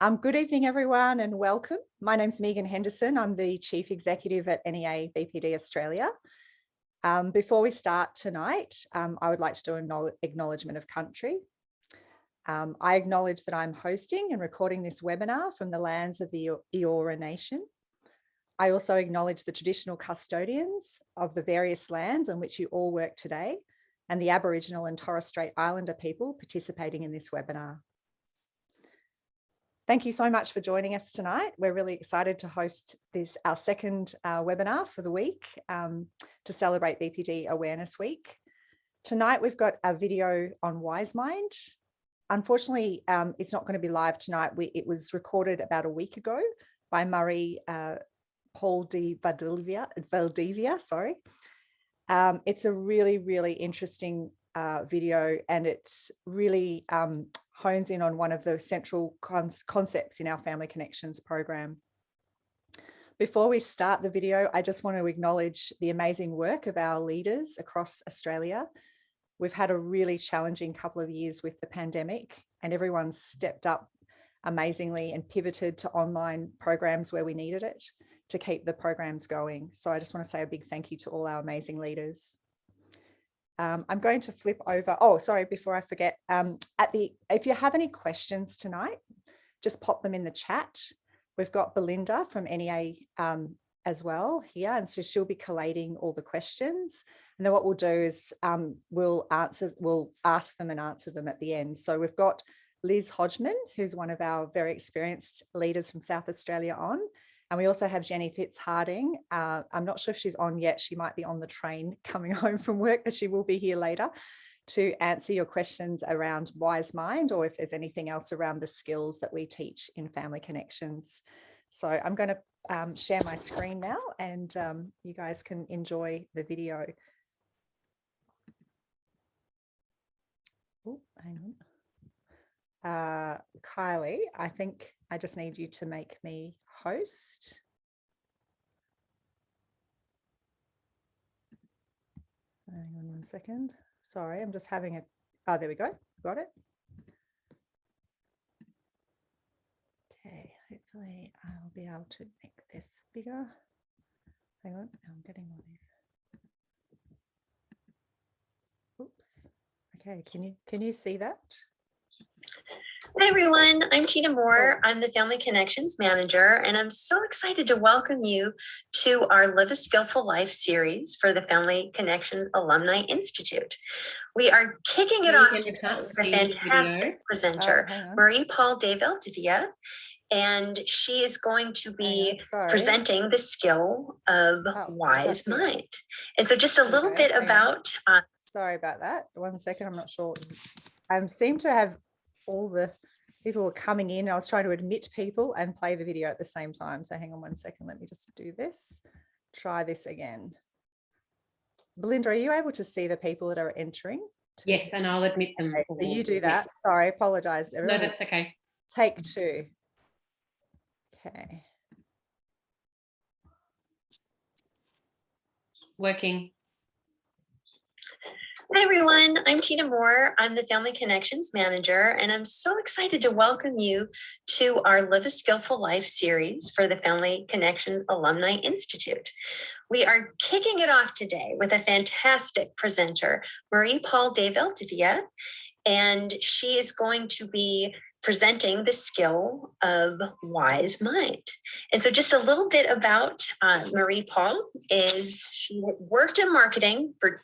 Good evening, everyone, and welcome. My name's Megan Henderson. I'm the Chief Executive at NEA BPD Australia. Before we start tonight, I would like to do an acknowledgement of country. I acknowledge that I'm hosting and recording this webinar from the lands of the Eora Nation. I also acknowledge the traditional custodians of the various lands on which you all work today and the Aboriginal and Torres Strait Islander people participating in this webinar. Thank you so much for joining us tonight. We're really excited to host our second webinar for the week to celebrate BPD Awareness Week. Tonight, we've got a video on Wise Mind. Unfortunately, it's not going to be live tonight. It was recorded about a week ago by Marie Paul de Valdivia, sorry. It's a really, really interesting video, and it's really hones in on one of the central concepts in our Family Connections program. Before we start the video, I just want to acknowledge the amazing work of our leaders across Australia. We've had a really challenging couple of years with the pandemic, and everyone's stepped up amazingly and pivoted to online programs where we needed it to keep the programs going. So I just want to say a big thank you to all our amazing leaders. I'm going to flip over. Oh, sorry, before I forget, if you have any questions tonight, just pop them in the chat. We've got Belinda from NEA as well here, and so she'll be collating all the questions. And then what we'll do is we'll ask them and answer them at the end. So we've got Liz Hodgman, who's one of our very experienced leaders from South Australia on. And we also have Jenny Fitzharding. I'm not sure if she's on yet. She might be on the train coming home from work, but she will be here later to answer your questions around Wise Mind, or if there's anything else around the skills that we teach in Family Connections. So I'm going to share my screen now, and you guys can enjoy the video. Oh, hang on. Kylie, I think I just need you to make me host. Hang on one second. Sorry, I'm just having a, oh, there we go. Got it. Okay, hopefully I'll be able to make this bigger. Hang on, I'm getting all these. Oops. Okay, can you see that? Hi everyone, I'm Tina Moore. I'm the Family Connections Manager, and I'm so excited to welcome you to our Live a Skillful Life series for the Family Connections Alumni Institute. We are kicking it off with a fantastic presenter, Marie Paul de Valdivia, and she is going to be presenting the skill of Wise Mind. And so just a little bit about... Sorry about that. 1 second, I'm not sure. I seem to have all the people were coming in. I was trying to admit people and play the video at the same time. So hang on 1 second. Let me just do this. Try this again. Belinda, are you able to see the people that are entering? Yes, and I'll admit them. Okay, so you do that. Yes. Sorry, apologize. Everyone. No, that's okay. Take two. Okay. Working. Hi everyone, I'm Tina Moore. I'm the Family Connections Manager, and I'm so excited to welcome you to our Live a Skillful Life series for the Family Connections Alumni Institute. We are kicking it off today with a fantastic presenter, Marie Paul de Valdivia, and she is going to be presenting the skill of Wise Mind. And so just a little bit about Marie Paul is she worked in marketing for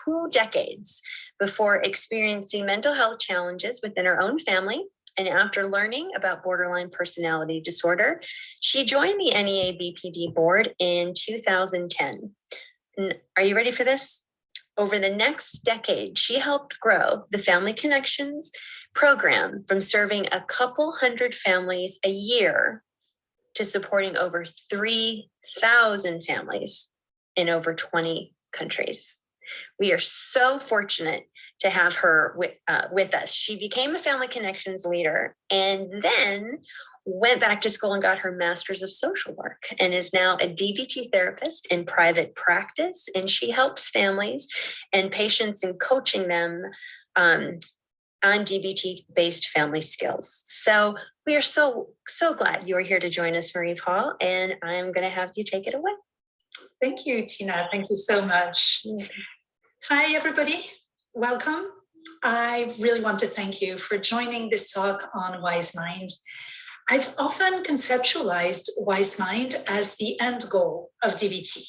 2 decades before experiencing mental health challenges within her own family. And after learning about borderline personality disorder, she joined the NEA BPD board in 2010. Are you ready for this? Over the next decade, she helped grow the Family Connections program from serving a couple hundred families a year to supporting over 3,000 families in over 20 countries. We are so fortunate to have her with us. She became a Family Connections leader and then went back to school and got her master's of social work and is now a DBT therapist in private practice. And she helps families and patients in coaching them on DBT-based family skills. So we are so glad you are here to join us, Marie Paul, and I'm going to have you take it away. Thank you, Tina. Thank you so much. Hi, everybody. Welcome. I really want to thank you for joining this talk on Wise Mind. I've often conceptualized Wise Mind as the end goal of DBT.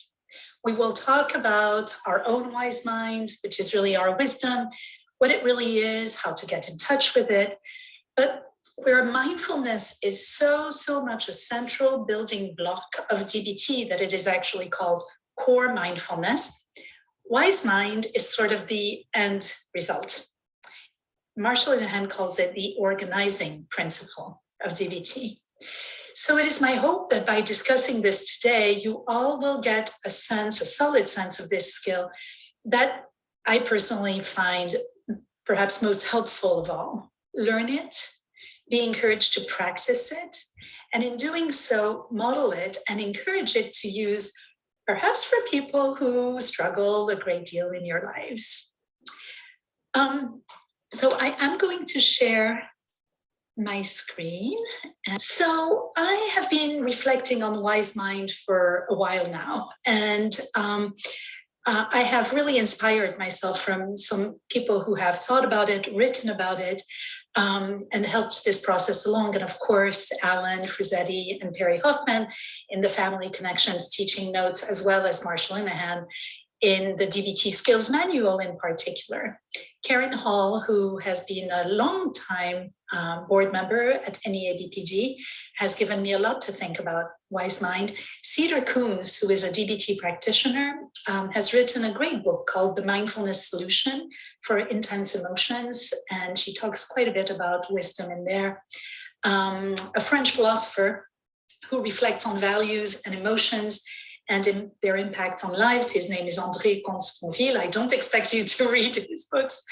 We will talk about our own wise mind, which is really our wisdom, what it really is, how to get in touch with it. But where mindfulness is so much a central building block of DBT that it is actually called core mindfulness, wise mind is sort of the end result. Marshall Linehan calls it the organizing principle of DBT. So it is my hope that by discussing this today, you all will get a solid sense of this skill that I personally find perhaps most helpful of all. Learn it, be encouraged to practice it, and in doing so, model it and encourage it to use, perhaps for people who struggle a great deal in your lives. So I am going to share my screen. And so I have been reflecting on Wise Mind for a while now, and I have really inspired myself from some people who have thought about it, written about it, and helped this process along. And of course, Alan Frizzetti and Perry Hoffman in the Family Connections teaching notes, as well as Marshall Linehan in the DBT Skills Manual in particular. Karen Hall, who has been a long time board member at NEA BPD, has given me a lot to think about Wise Mind. Cedar Coons, who is a DBT practitioner, has written a great book called The Mindfulness Solution for Intense Emotions, and she talks quite a bit about wisdom in there. A French philosopher who reflects on values and emotions and in their impact on lives. His name is André Consponville. I don't expect you to read his books.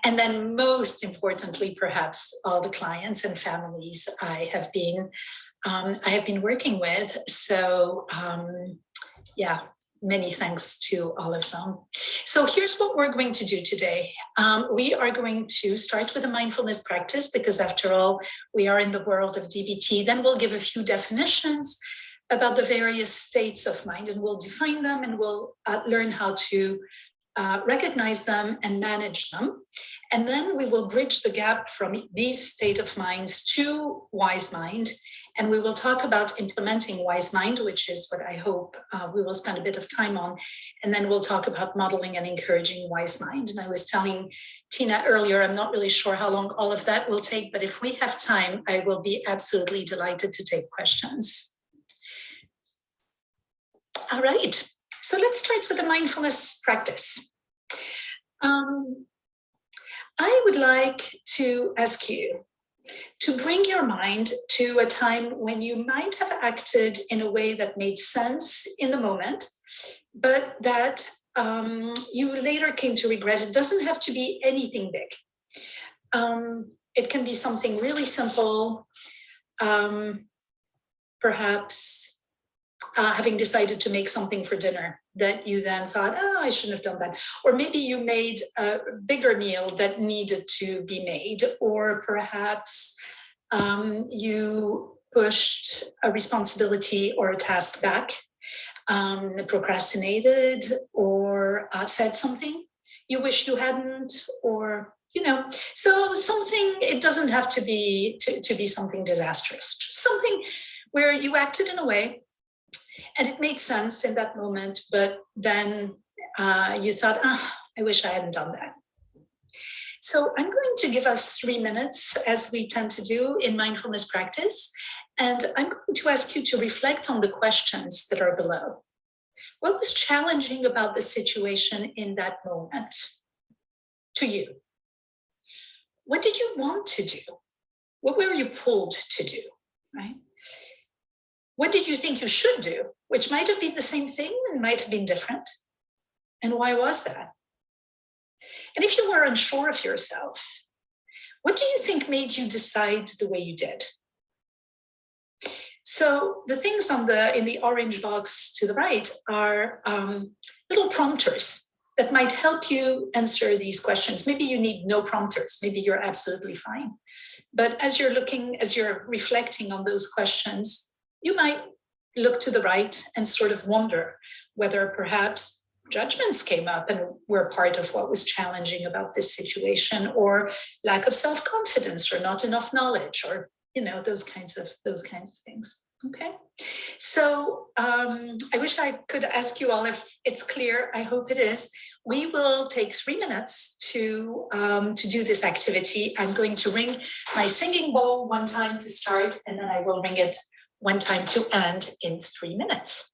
And then most importantly, perhaps all the clients and families I have been working with. So yeah, many thanks to all of them. So here's what we're going to do today. We are going to start with a mindfulness practice because after all, we are in the world of DBT. Then we'll give a few definitions about the various states of mind, and we'll define them, and we'll learn how to recognize them and manage them. And then we will bridge the gap from these state of minds to Wise Mind, and we will talk about implementing Wise Mind, which is what I hope we will spend a bit of time on. And then we'll talk about modeling and encouraging Wise Mind. And I was telling Tina earlier, I'm not really sure how long all of that will take, but if we have time, I will be absolutely delighted to take questions. All right, so let's start with the mindfulness practice. I would like to ask you to bring your mind to a time when you might have acted in a way that made sense in the moment, but that you later came to regret. It doesn't have to be anything big. It can be something really simple, perhaps having decided to make something for dinner that you then thought, oh, I shouldn't have done that. Or maybe you made a bigger meal that needed to be made. Or perhaps you pushed a responsibility or a task back, procrastinated, or said something you wish you hadn't, or, so something, it doesn't have to be something disastrous, just something where you acted in a way and it made sense in that moment, but then you thought, I wish I hadn't done that. So I'm going to give us 3 minutes, as we tend to do in mindfulness practice, and I'm going to ask you to reflect on the questions that are below. What was challenging about the situation in that moment to you? What did you want to do? What were you pulled to do, right? What did you think you should do, which might have been the same thing and might have been different? And why was that? And if you were unsure of yourself, what do you think made you decide the way you did? So the things in the orange box to the right are little prompters that might help you answer these questions. Maybe you need no prompters, maybe you're absolutely fine. But as you're reflecting on those questions, you might look to the right and sort of wonder whether perhaps judgments came up and were part of what was challenging about this situation, or lack of self-confidence, or not enough knowledge, or those kinds of things. Okay, so I wish I could ask you all if it's clear. I hope it is. We will take 3 minutes to do this activity. I'm going to ring my singing bowl one time to start, and then I will ring it one time to end in 3 minutes.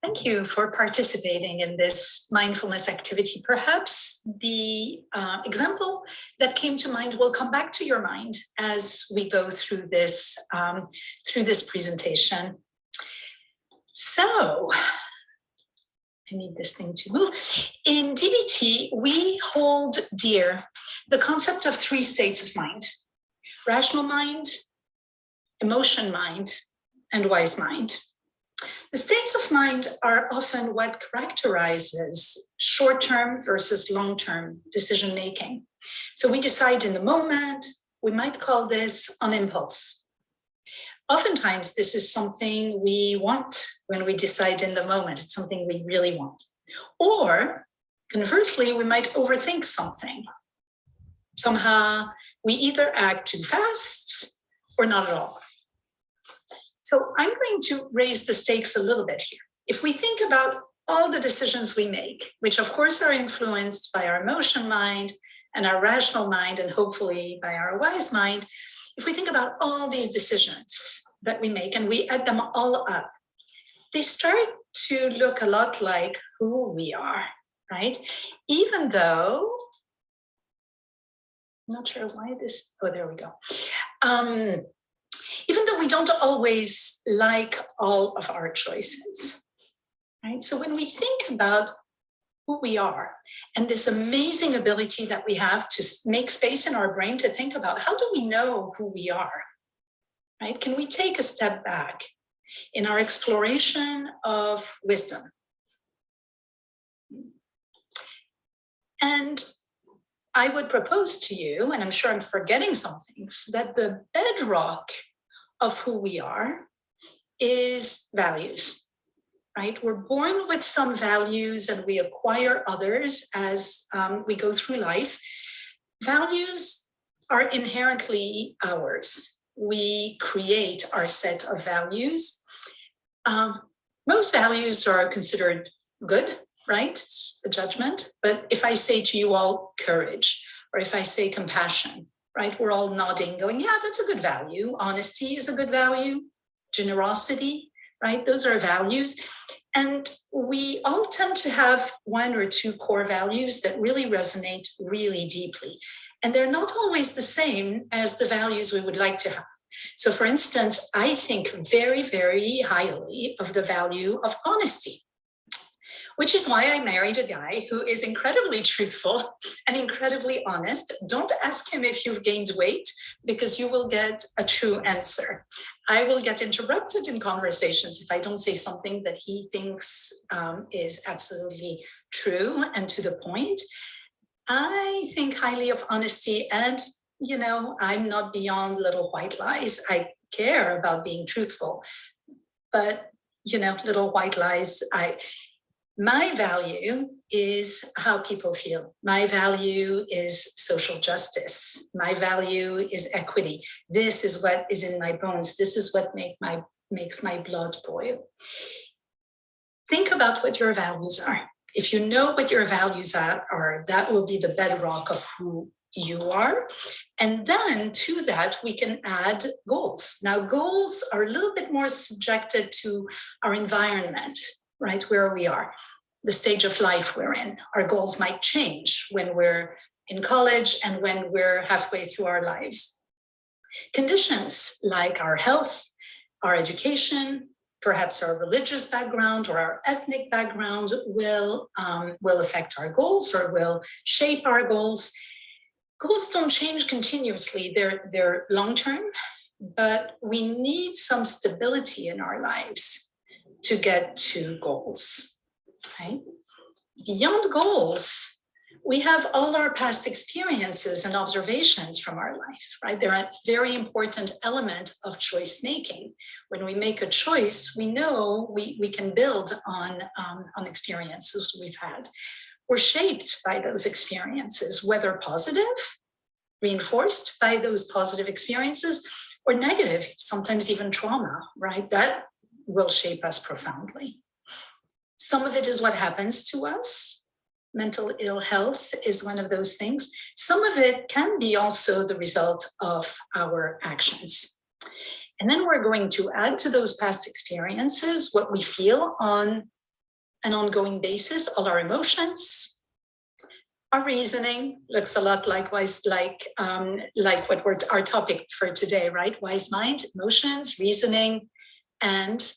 Thank you for participating in this mindfulness activity. Perhaps the example that came to mind will come back to your mind as we go through this presentation. So, I need this thing to move. In DBT, we hold dear the concept of 3 states of mind: rational mind, emotion mind, and wise mind. The states of mind are often what characterizes short-term versus long-term decision-making. So we decide in the moment. We might call this on impulse. Oftentimes, this is something we want when we decide in the moment. It's something we really want. Or conversely, we might overthink something. Somehow, we either act too fast or not at all. So I'm going to raise the stakes a little bit here. If we think about all the decisions we make, which of course are influenced by our emotion mind and our rational mind, and hopefully by our wise mind, if we think about all these decisions that we make and we add them all up, they start to look a lot like who we are, right? Even though, I'm not sure why this, oh, there we go. Even though we don't always like all of our choices, right? So when we think about who we are and this amazing ability that we have to make space in our brain to think about, how do we know who we are, right? Can we take a step back in our exploration of wisdom? And I would propose to you, and I'm sure I'm forgetting some things, that the bedrock of who we are is values, right? We're born with some values and we acquire others as we go through life. Values are inherently ours. We create our set of values. most values are considered good, right? It's a judgment. But if I say to you all courage, or if I say compassion, right? We're all nodding, going, yeah, that's a good value. Honesty is a good value. Generosity, right? Those are values. And we all tend to have one or two core values that really resonate really deeply. And they're not always the same as the values we would like to have. So for instance, I think very, very highly of the value of honesty, which is why I married a guy who is incredibly truthful and incredibly honest. Don't ask him if you've gained weight, because you will get a true answer. I will get interrupted in conversations if I don't say something that he thinks is absolutely true and to the point. I think highly of honesty, and I'm not beyond little white lies. I care about being truthful, but little white lies, my value is how people feel. My value is social justice. My value is equity. This is what is in my bones. This is what makes my blood boil. Think about what your values are. If you know what your values are, that will be the bedrock of who you are. And then to that, we can add goals. Now, goals are a little bit more subjected to our environment, right, where we are, the stage of life we're in. Our goals might change when we're in college and when we're halfway through our lives. Conditions like our health, our education, perhaps our religious background or our ethnic background will affect our goals or will shape our goals. Goals don't change continuously. They're long-term, but we need some stability in our lives to get to goals, right? Beyond goals, we have all our past experiences and observations from our life, right? They're a very important element of choice making. When we make a choice, we know we can build on experiences we've had. We're shaped by those experiences, whether positive, reinforced by those positive experiences, or negative, sometimes even trauma, right? That will shape us profoundly. Some of it is what happens to us. Mental ill health is one of those things. Some of it can be also the result of our actions. And then we're going to add to those past experiences what we feel on an ongoing basis, all our emotions. Our reasoning looks a lot like what our topic for today, right? Wise mind, emotions, reasoning, and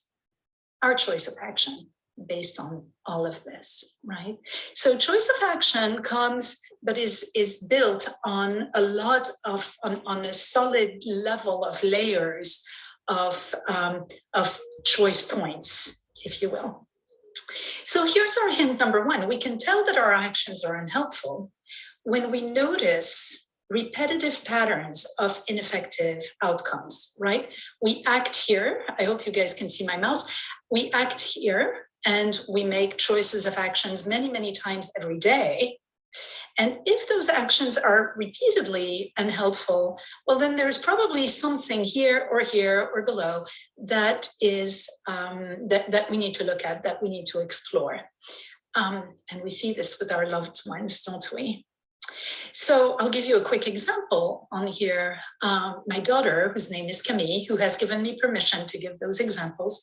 our choice of action based on all of this, right? So choice of action comes, but is built on a lot of, on a solid level of layers of choice points, if you will. So here's our hint number one. We can tell that our actions are unhelpful when we notice repetitive patterns of ineffective outcomes, right? We act here. I hope you guys can see my mouse. We act here and we make choices of actions many, many times every day. And if those actions are repeatedly unhelpful, well, then there's probably something here or below that is that we need to look at, that we need to explore. And we see this with our loved ones, don't we? So I'll give you a quick example on here. My daughter, whose name is Camille, who has given me permission to give those examples,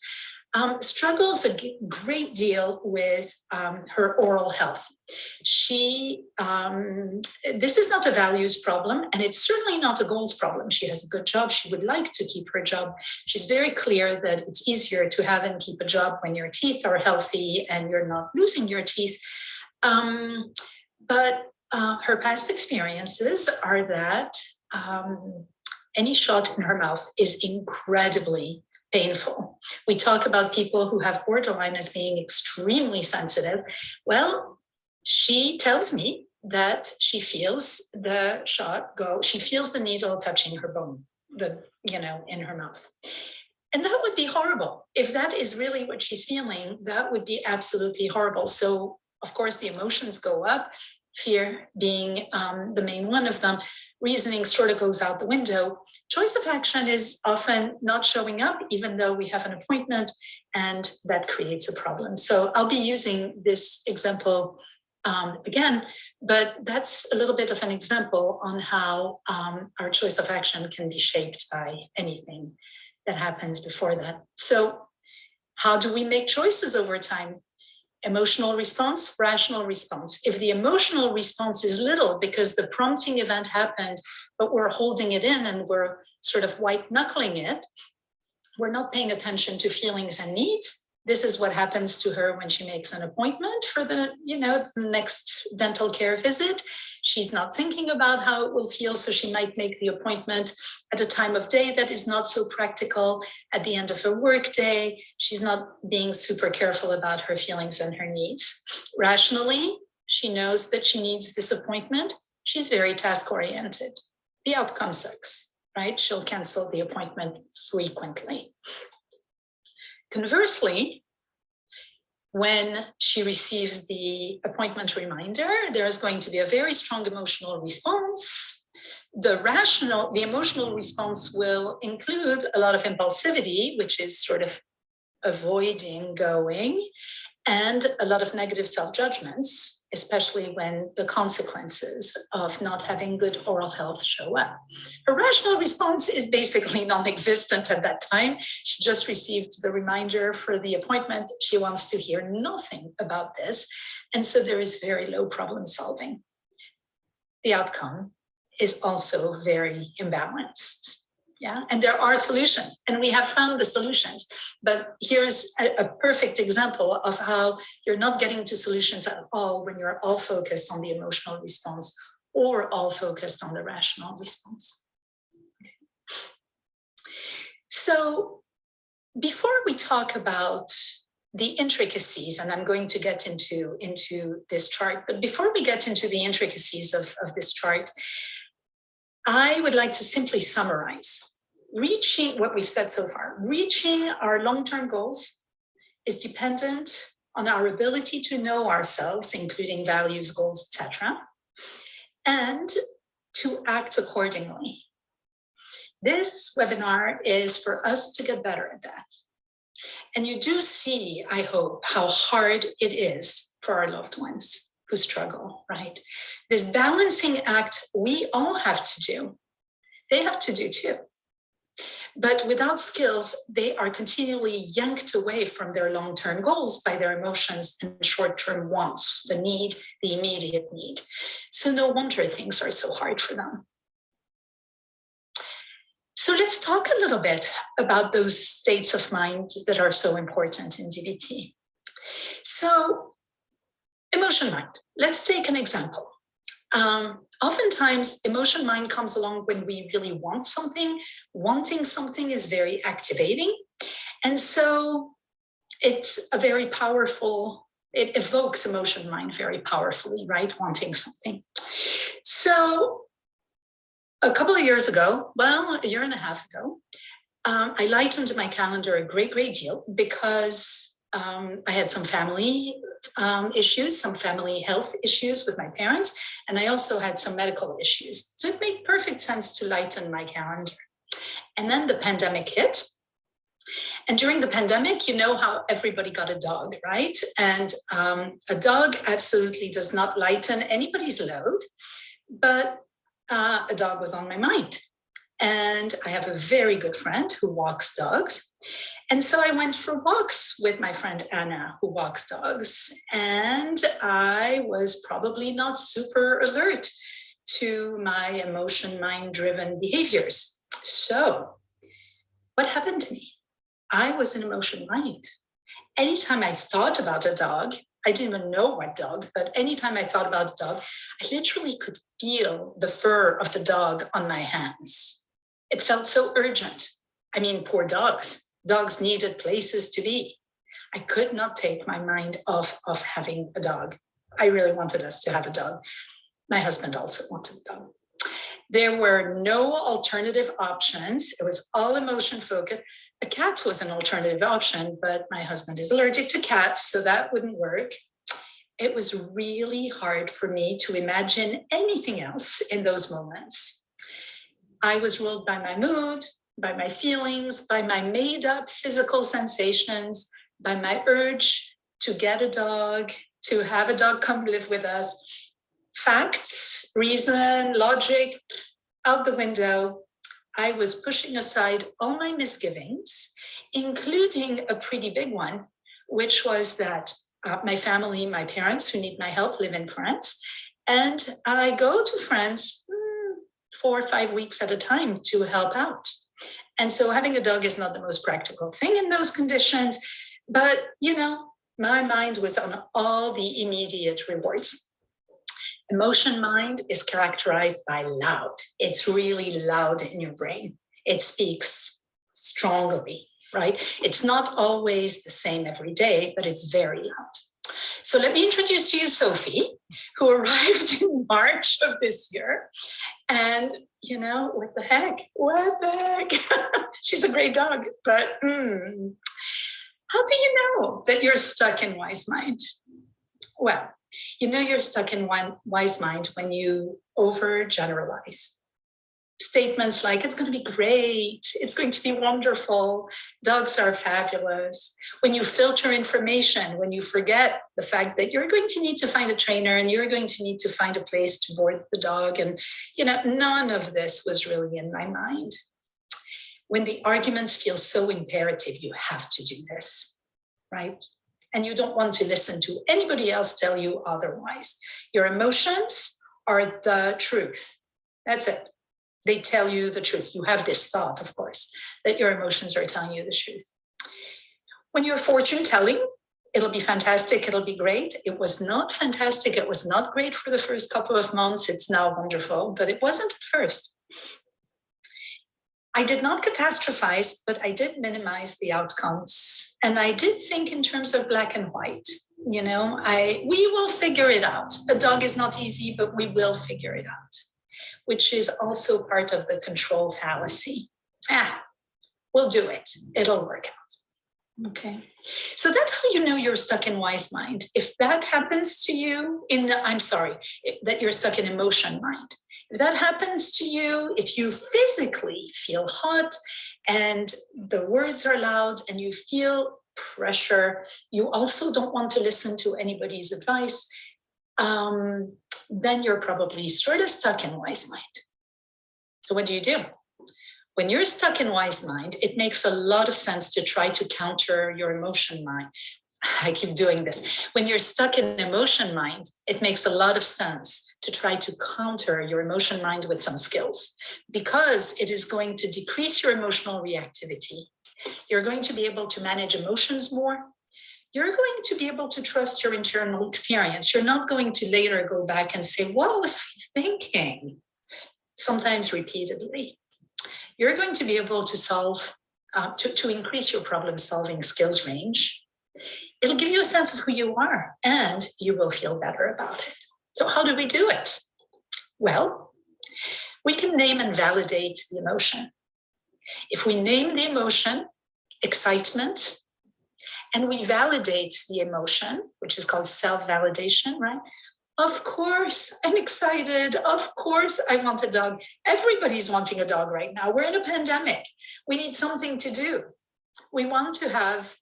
struggles a great deal with her oral health. This is not a values problem, and it's certainly not a goals problem. She has a good job. She would like to keep her job. She's very clear that it's easier to have and keep a job when your teeth are healthy and you're not losing your teeth. But her past experiences are that any shot in her mouth is incredibly painful. We talk about people who have borderline as being extremely sensitive. Well, she tells me that she feels the shot go, she feels the needle touching her bone, in her mouth. And that would be horrible. If that is really what she's feeling, that would be absolutely horrible. So of course the emotions go up. fear being the main one of them, reasoning sort of goes out the window. Choice of action is often not showing up, even though we have an appointment, and that creates a problem. So I'll be using this example again, but that's a little bit of an example on how our choice of action can be shaped by anything that happens before that. So how do we make choices over time? Emotional response, rational response. If the emotional response is little because the prompting event happened, but we're holding it in and we're sort of white knuckling it, we're not paying attention to feelings and needs. This is what happens to her when she makes an appointment for the next dental care visit. She's not thinking about how it will feel, so she might make the appointment at a time of day that is not so practical at the end of a work day. She's not being super careful about her feelings and her needs. Rationally, she knows that she needs this appointment. She's very task-oriented. The outcome sucks, right? She'll cancel the appointment frequently. Conversely, when she receives the appointment reminder, there's going to be a very strong emotional response. The emotional response will include a lot of impulsivity, which is sort of avoiding going, and a lot of negative self-judgments, especially when the consequences of not having good oral health show up. Her rational response is basically non-existent at that time. She just received the reminder for the appointment. She wants to hear nothing about this. And so there is very low problem solving. The outcome is also very imbalanced. Yeah, and there are solutions, and we have found the solutions. But here's a perfect example of how you're not getting to solutions at all when you're all focused on the emotional response or all focused on the rational response. So before we talk about the intricacies, and I'm going to get into this chart, but before we get into the intricacies of this chart, I would like to simply summarize. Reaching what we've said so far, reaching our long-term goals is dependent on our ability to know ourselves, including values, goals, etc., and to act accordingly. This webinar is for us to get better at that. And you do see, I hope, how hard it is for our loved ones who struggle, right? This balancing act we all have to do. They have to do too. But without skills, they are continually yanked away from their long-term goals by their emotions and short-term wants, the need, the immediate need. So no wonder things are so hard for them. So let's talk a little bit about those states of mind that are so important in DBT. So emotion mind, let's take an example. Oftentimes, emotion mind comes along when we really want something. Wanting something is very activating. And so it's a very powerful, it evokes emotion mind very powerfully, right? Wanting something. So a couple of years ago, well, a year and a half ago, I lightened my calendar a great deal because I had some family issues, some family health issues with my parents, and I also had some medical issues. So it made perfect sense to lighten my calendar. And then the pandemic hit. And during the pandemic, you know how everybody got a dog, right? And a dog absolutely does not lighten anybody's load, but a dog was on my mind. And I have a very good friend who walks dogs. And so I went for walks with my friend Anna, who walks dogs. And I was probably not super alert to my emotion mind-driven behaviors. So what happened to me? I was in emotion mind. Anytime I thought about a dog, I didn't even know what dog, but anytime I thought about a dog, I literally could feel the fur of the dog on my hands. It felt so urgent. I mean, poor dogs. Dogs needed places to be. I could not take my mind off of having a dog. I really wanted us to have a dog. My husband also wanted a dog. There were no alternative options. It was all emotion focused. A cat was an alternative option, but my husband is allergic to cats, so that wouldn't work. it was really hard for me to imagine anything else in those moments. I was ruled by my mood, by my feelings, by my made up physical sensations, by my urge to get a dog, to have a dog come live with us. Facts, reason, logic, out the window. I was pushing aside all my misgivings, including a pretty big one, which was that my family, my parents who need my help live in France. And I go to France 4 or 5 weeks at a time to help out. And so having a dog is not the most practical thing in those conditions. But, you know, my mind was on all the immediate rewards. Emotion mind is characterized by loud. It's really loud in your brain. It speaks strongly, right? It's not always the same every day, but it's very loud. So let me introduce to you Sophie, who arrived in March of this year. And, you know, what the heck? She's a great dog, but how do you know that you're stuck in wise mind? Well, you know you're stuck in one wise mind when you overgeneralize. Statements like, it's going to be great, it's going to be wonderful, dogs are fabulous. When you filter information, when you forget the fact that you're going to need to find a trainer and you're going to need to find a place to board the dog. And, you know, none of this was really in my mind. When the arguments feel so imperative, you have to do this, right? And you don't want to listen to anybody else tell you otherwise. Your emotions are the truth. That's it. They tell you the truth. You have this thought, of course, that your emotions are telling you the truth. When you're fortune telling, it'll be fantastic, it'll be great. It was not fantastic, it was not great for the first couple of months. It's now wonderful, but it wasn't at first. I did not catastrophize, but I did minimize the outcomes. And I did think in terms of black and white. You know, we will figure it out. A dog is not easy, but we will figure it out, which is also part of the control fallacy. We'll do it. It'll work out. Okay. So that's how you know you're stuck in wise mind. If that happens to you that you're stuck in emotion mind. If that happens to you, if you physically feel hot and the words are loud and you feel pressure, you also don't want to listen to anybody's advice, then you're probably sort of stuck in wise mind. So what do you do? When you're stuck in wise mind, it makes a lot of sense to try to counter your emotion mind. I keep doing this. When you're stuck in emotion mind, it makes a lot of sense to try to counter your emotion mind with some skills, because it is going to decrease your emotional reactivity. You're going to be able to manage emotions more. You're going to be able to trust your internal experience. You're not going to later go back and say, what was I thinking? Sometimes repeatedly. You're going to be able to solve, to increase your problem-solving skills range. It'll give you a sense of who you are, and you will feel better about it. So how do we do it? Well, we can name and validate the emotion. If we name the emotion, excitement, and we validate the emotion, which is called self-validation, right? Of course, I'm excited. Of course, I want a dog. Everybody's wanting a dog right now. We're in a pandemic. We need something to do. We want to have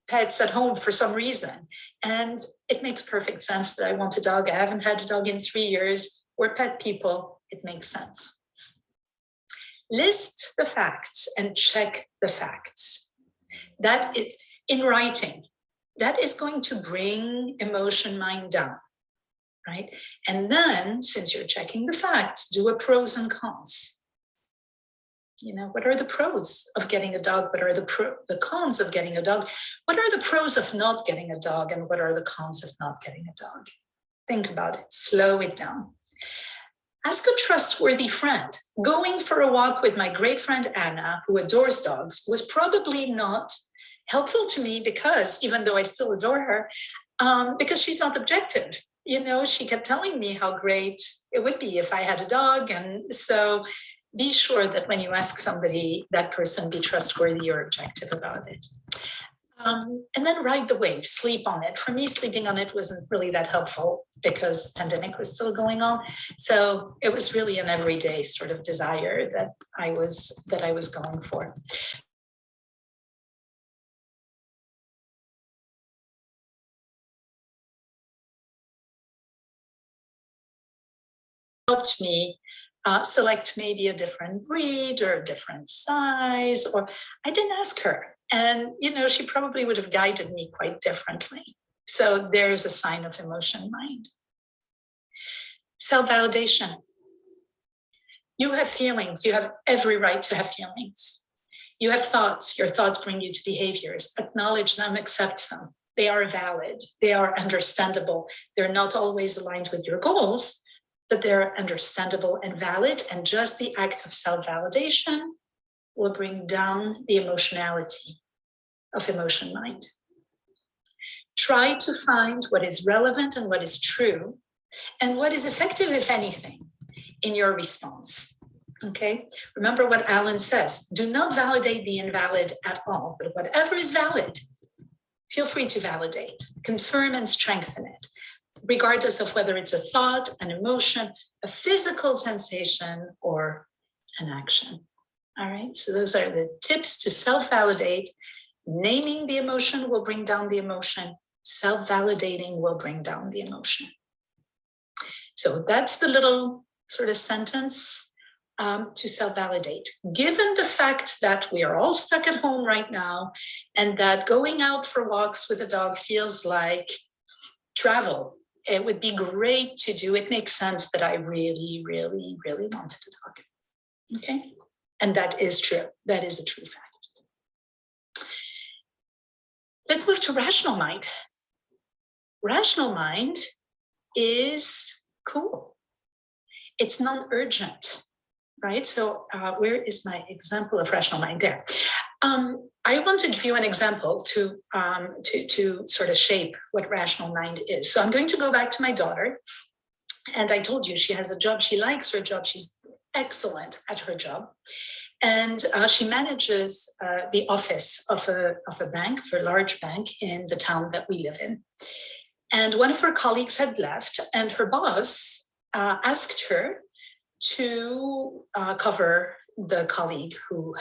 pets at home for some reason. And it makes perfect sense that I want a dog. I haven't had a dog in 3 years. We're pet people. It makes sense. List the facts and check the facts. That in writing, that is going to bring emotion mind down, right? And then, since you're checking the facts, do a pros and cons. You know, what are the pros of getting a dog? What are the cons of getting a dog? What are the pros of not getting a dog? And what are the cons of not getting a dog? Think about it, slow it down. Ask a trustworthy friend. Going for a walk with my great friend Anna, who adores dogs, was probably not helpful to me because, even though I still adore her, because she's not objective. You know, she kept telling me how great it would be if I had a dog. And so be sure that when you ask somebody, that person be trustworthy or objective about it. And then ride the wave, sleep on it. For me, sleeping on it wasn't really that helpful because pandemic was still going on. So it was really an everyday sort of desire that I was going for. Helped me select maybe a different breed or a different size, or I didn't ask her. And, she probably would have guided me quite differently. So there's a sign of emotion mind. Self-validation. You have feelings. You have every right to have feelings. You have thoughts. Your thoughts bring you to behaviors. Acknowledge them, accept them. They are valid. They are understandable. They're not always aligned with your goals, but they're understandable and valid. And just the act of self-validation will bring down the emotionality of emotion mind. Try to find what is relevant and what is true and what is effective, if anything, in your response. Okay? Remember what Alan says, do not validate the invalid at all, but whatever is valid, feel free to validate, confirm and strengthen it, regardless of whether it's a thought, an emotion, a physical sensation, or an action. All right, so those are the tips to self-validate. Naming the emotion will bring down the emotion. Self-validating will bring down the emotion. So that's the little sort of sentence to self-validate. Given the fact that we are all stuck at home right now and that going out for walks with a dog feels like travel, it would be great to do. It makes sense that I really, really, really wanted a dog. Okay. And that is true. That is a true fact. Let's move to rational mind. Rational mind is cool. It's non-urgent, right? So where is my example of rational mind? There. I want to give you an example to sort of shape what rational mind is. So I'm going to go back to my daughter. And I told you she has a job. She likes her job. She's excellent at her job. And she manages the office of a bank, of a large bank in the town that we live in. And one of her colleagues had left, and her boss asked her to cover the colleague who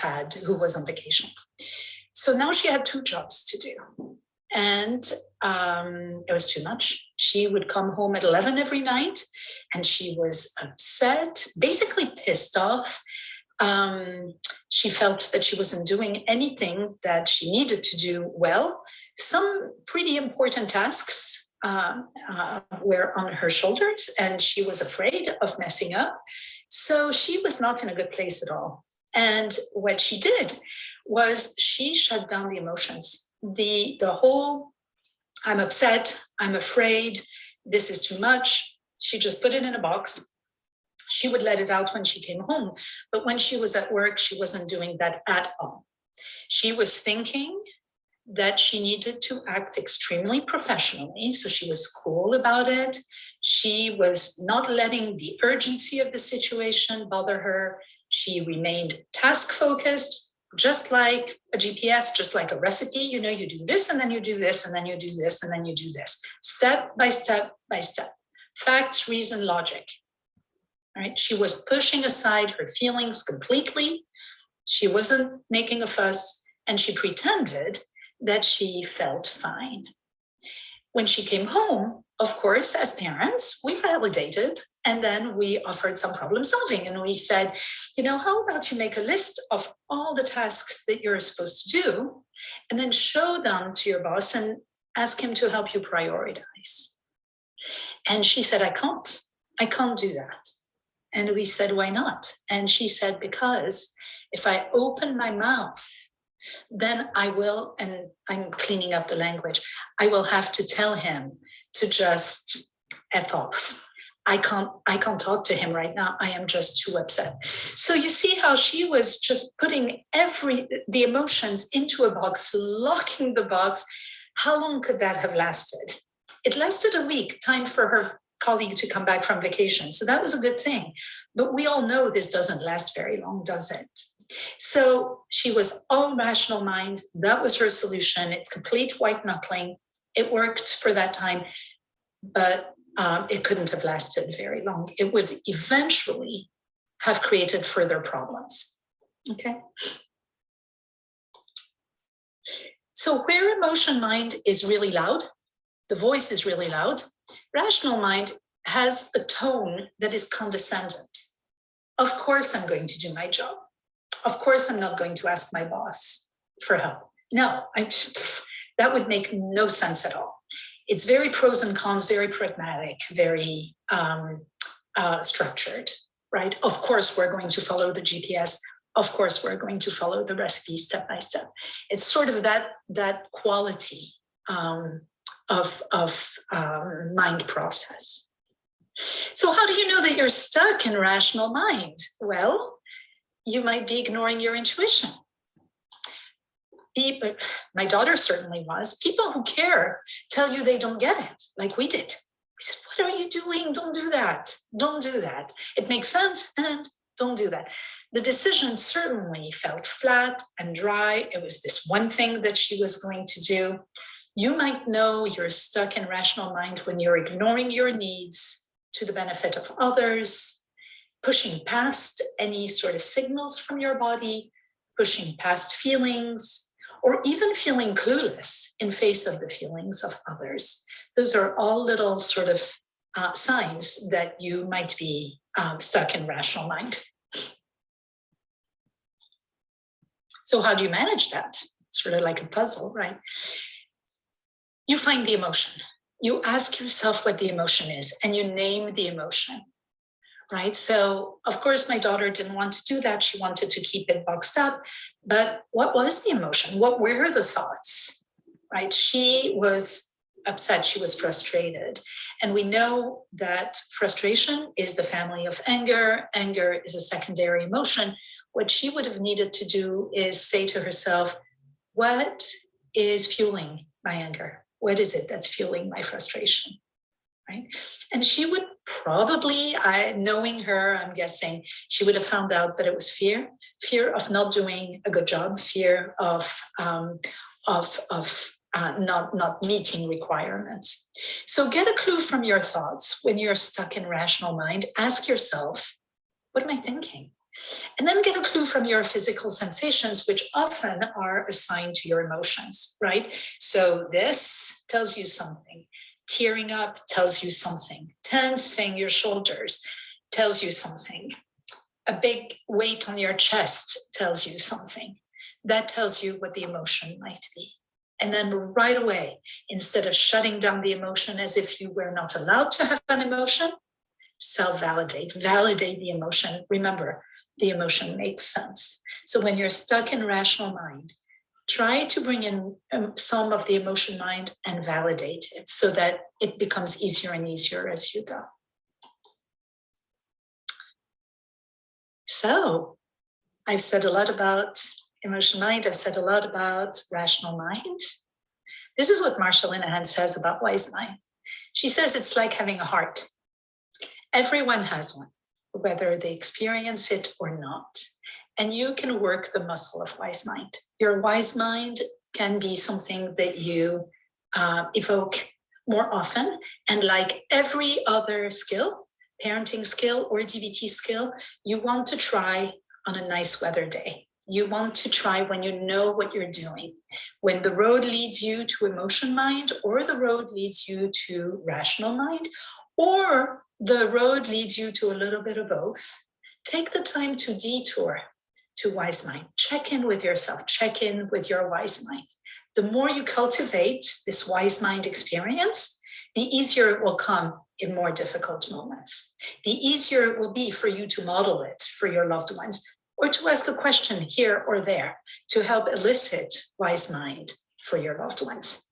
was on vacation. So now she had 2 jobs to do. And it was too much. She would come home at 11 every night, and she was upset, basically pissed off. She felt that she wasn't doing anything that she needed to do well. Some pretty important tasks were on her shoulders, and she was afraid of messing up. So she was not in a good place at all. And what she did was she shut down the emotions. The whole, I'm upset, I'm afraid, this is too much. She just put it in a box. She would let it out when she came home. But when she was at work, she wasn't doing that at all. She was thinking that she needed to act extremely professionally. So she was cool about it. She was not letting the urgency of the situation bother her. She remained task focused, just like a GPS, just like a recipe. You know, you do this, and then you do this, and then you do this, and then you do this. Step by step by step. Facts, reason, logic. Right? She was pushing aside her feelings completely. She wasn't making a fuss, and she pretended that she felt fine. When she came home, of course, as parents, we validated, and then we offered some problem solving. And we said, you know, how about you make a list of all the tasks that you're supposed to do, and then show them to your boss and ask him to help you prioritize. And she said, I can't do that. And we said, why not? And she said, because if I open my mouth, then I will, and I'm cleaning up the language, I will have to tell him to just F off. I can't talk to him right now. I am just too upset. So you see how she was just putting the emotions into a box, locking the box. How long could that have lasted? It lasted a week, time for her colleague to come back from vacation. So that was a good thing. But we all know this doesn't last very long, does it? So she was all rational mind. That was her solution. It's complete white knuckling. It worked for that time, but it couldn't have lasted very long. It would eventually have created further problems. Okay. So where emotion mind is really loud, the voice is really loud, rational mind has a tone that is condescendent. Of course, I'm going to do my job. Of course, I'm not going to ask my boss for help. No, that would make no sense at all. It's very pros and cons, very pragmatic, very structured, right? Of course, we're going to follow the GPS. Of course, we're going to follow the recipe step by step. It's sort of that quality of mind process. So how do you know that you're stuck in rational mind? Well, you might be ignoring your intuition. My daughter certainly was. People who care tell you they don't get it, like we did. We said, what are you doing? Don't do that. Don't do that. It makes sense, and don't do that. The decision certainly felt flat and dry. It was this one thing that she was going to do. You might know you're stuck in rational mind when you're ignoring your needs to the benefit of others, pushing past any sort of signals from your body, pushing past feelings, or even feeling clueless in face of the feelings of others. Those are all little sort of signs that you might be stuck in rational mind. So how do you manage that? It's sort of like a puzzle, right? You find the emotion. You ask yourself what the emotion is, and you name the emotion, right? So, of course, my daughter didn't want to do that. She wanted to keep it boxed up. But what was the emotion? What were the thoughts, right? She was upset. She was frustrated. And we know that frustration is the family of anger. Anger is a secondary emotion. What she would have needed to do is say to herself, what is fueling my anger? What is it that's fueling my frustration, right? And she would probably, knowing her, I'm guessing, she would have found out that it was fear of not doing a good job, fear of not meeting requirements. So get a clue from your thoughts when you're stuck in rational mind. Ask yourself, what am I thinking? And then get a clue from your physical sensations, which often are assigned to your emotions, right? So this tells you something. Tearing up tells you something. Tensing your shoulders tells you something. A big weight on your chest tells you something. That tells you what the emotion might be. And then right away, instead of shutting down the emotion as if you were not allowed to have an emotion, self-validate, validate the emotion. Remember, the emotion makes sense. So when you're stuck in rational mind, try to bring in some of the emotion mind and validate it so that it becomes easier and easier as you go. So I've said a lot about emotion mind. I've said a lot about rational mind. This is what Marsha Linehan says about wise mind. She says it's like having a heart. Everyone has one, whether they experience it or not. And you can work the muscle of wise mind. Your wise mind can be something that you evoke more often. And like every other skill, parenting skill or DBT skill, you want to try on a nice weather day. You want to try when you know what you're doing. When the road leads you to emotion mind, or the road leads you to rational mind, or the road leads you to a little bit of both, take the time to detour to wise mind. Check in with yourself, check in with your wise mind. The more you cultivate this wise mind experience, the easier it will come in more difficult moments. The easier it will be for you to model it for your loved ones, or to ask a question here or there to help elicit wise mind for your loved ones.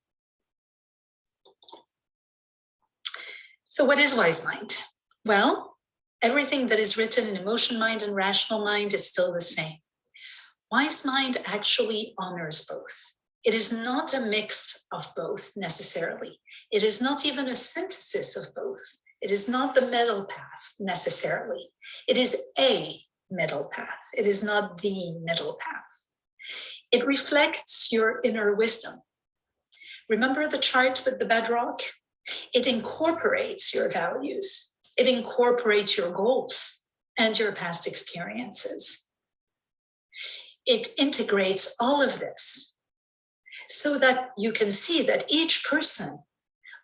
So what is wise mind? Well, everything that is written in emotion mind and rational mind is still the same. Wise mind actually honors both. It is not a mix of both necessarily. It is not even a synthesis of both. It is not the middle path necessarily. It is a middle path. It is not the middle path. It reflects your inner wisdom. Remember the chart with the bedrock? It incorporates your values. It incorporates your goals and your past experiences. It integrates all of this so that you can see that each person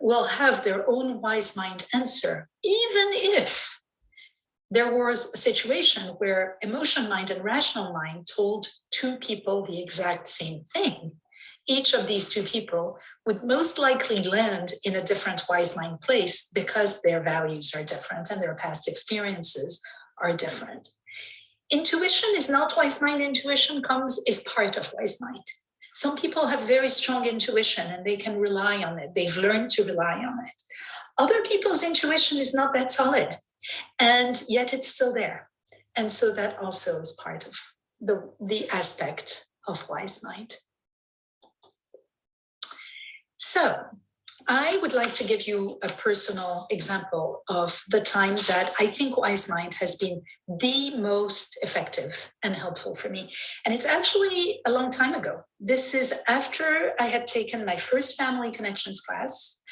will have their own wise mind answer, even if there was a situation where emotion mind and rational mind told two people the exact same thing. Each of these two people would most likely land in a different wise mind place because their values are different and their past experiences are different. Intuition is not wise mind. Intuition is part of wise mind. Some people have very strong intuition and they can rely on it. They've learned to rely on it. Other people's intuition is not that solid, and yet it's still there. And so that also is part of the aspect of wise mind. So I would like to give you a personal example of the time that I think wise mind has been the most effective and helpful for me. And it's actually a long time ago. This is after I had taken my first family connections class.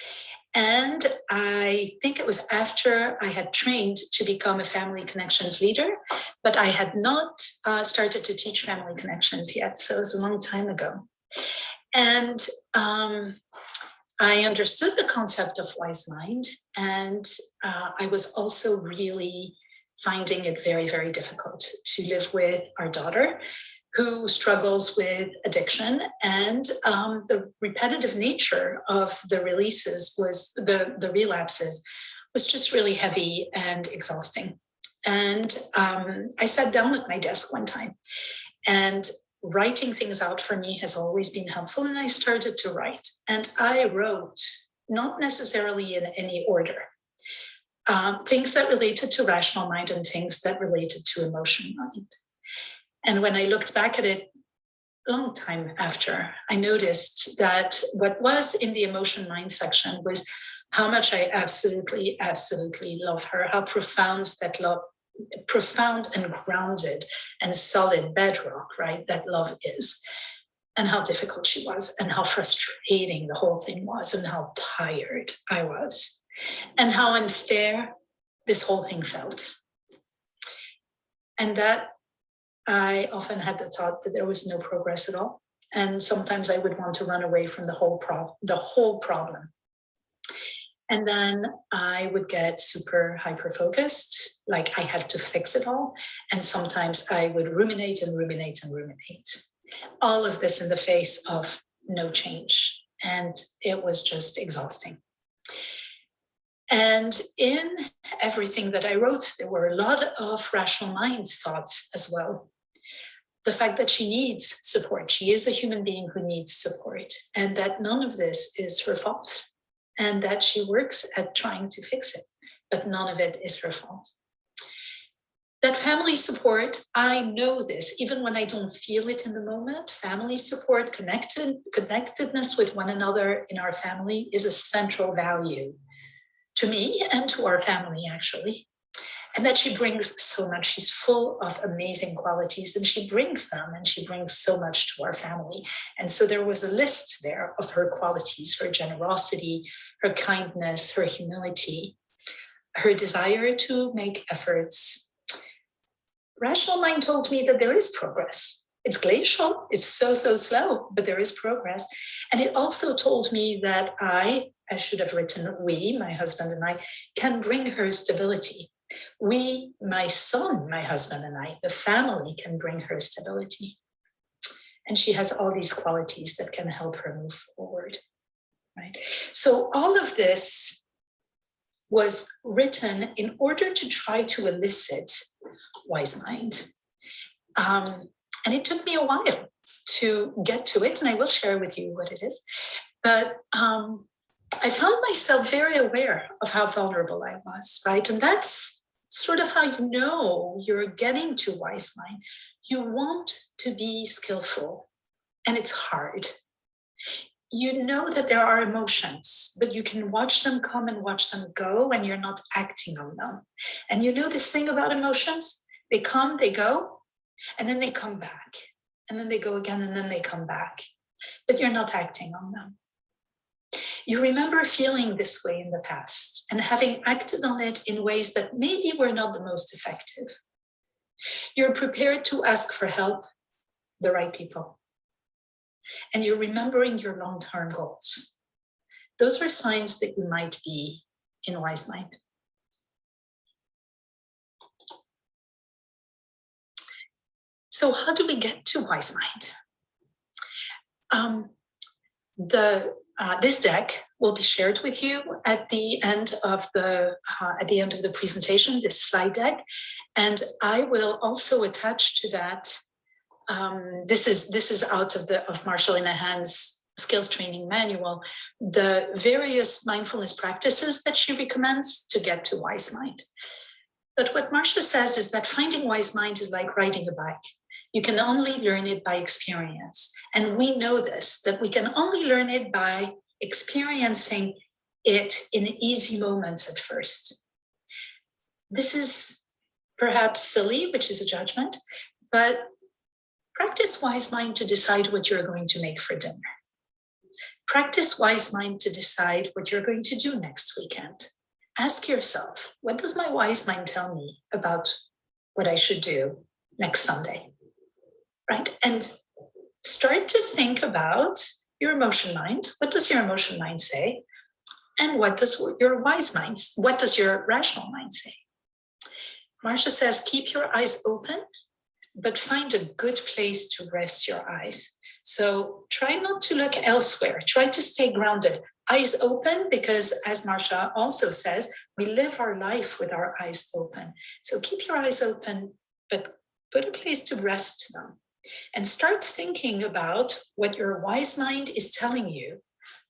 And I think it was after I had trained to become a family connections leader, but I had not started to teach family connections yet. So it was a long time ago. And I understood the concept of wise mind, and I was also really finding it very, very difficult to live with our daughter, who struggles with addiction, and the repetitive nature of the relapses was just really heavy and exhausting. And I sat down at my desk one time, and writing things out for me has always been helpful. And I started to write, and I wrote, not necessarily in any order, things that related to rational mind and things that related to emotion mind. And when I looked back at it a long time after, I noticed that what was in the emotion mind section was how much I absolutely, absolutely love her, how profound that love, profound and grounded and solid bedrock, right, that love is, and how difficult she was, and how frustrating the whole thing was, and how tired I was, and how unfair this whole thing felt. And that I often had the thought that there was no progress at all. And sometimes I would want to run away from the whole problem. And then I would get super hyper-focused, like I had to fix it all. And sometimes I would ruminate and ruminate and ruminate. All of this in the face of no change. And it was just exhausting. And in everything that I wrote, there were a lot of rational mind thoughts as well. The fact that she needs support, she is a human being who needs support, and that none of this is her fault, and that she works at trying to fix it, but none of it is her fault. That family support, I know this, even when I don't feel it in the moment, family support, connectedness with one another in our family is a central value to me and to our family, actually. And that she brings so much. She's full of amazing qualities, and she brings them, and she brings so much to our family. And so there was a list there of her qualities: her generosity, her kindness, her humility, her desire to make efforts. Rational mind told me that there is progress. It's glacial, it's so slow, but there is progress. And it also told me that I should have written we, my husband and I, can bring her stability. We, my son, my husband and I, the family can bring her stability. And she has all these qualities that can help her move forward, right? So all of this was written in order to try to elicit wise mind. And it took me a while to get to it, and I will share with you what it is. But I found myself very aware of how vulnerable I was, right? And that's sort of how you know you're getting to wise mind. You want to be skillful, and it's hard. You know that there are emotions, but you can watch them come and watch them go, and you're not acting on them. And you know this thing about emotions? They come, they go, and then they come back. And then they go again, and then they come back. But you're not acting on them. You remember feeling this way in the past and having acted on it in ways that maybe were not the most effective. You're prepared to ask for help, the right people. And you're remembering your long-term goals. Those are signs that you might be in wise mind. So how do we get to wise mind? This deck will be shared with you at the end of the presentation, this slide deck, and I will also attach to that. This is out of Marshall Linehan's skills training manual, the various mindfulness practices that she recommends to get to wise mind. But what Marcia says is that finding wise mind is like riding a bike. You can only learn it by experience. And we know this, that we can only learn it by experiencing it in easy moments at first. This is perhaps silly, which is a judgment, but practice wise mind to decide what you're going to make for dinner. Practice wise mind to decide what you're going to do next weekend. Ask yourself, what does my wise mind tell me about what I should do next Sunday? Right? And start to think about your emotion mind. What does your emotion mind say? And what does your wise mind, what does your rational mind say? Marcia says, keep your eyes open, but find a good place to rest your eyes. So try not to look elsewhere. Try to stay grounded. Eyes open, because as Marcia also says, we live our life with our eyes open. So keep your eyes open, but put a place to rest them. And start thinking about what your wise mind is telling you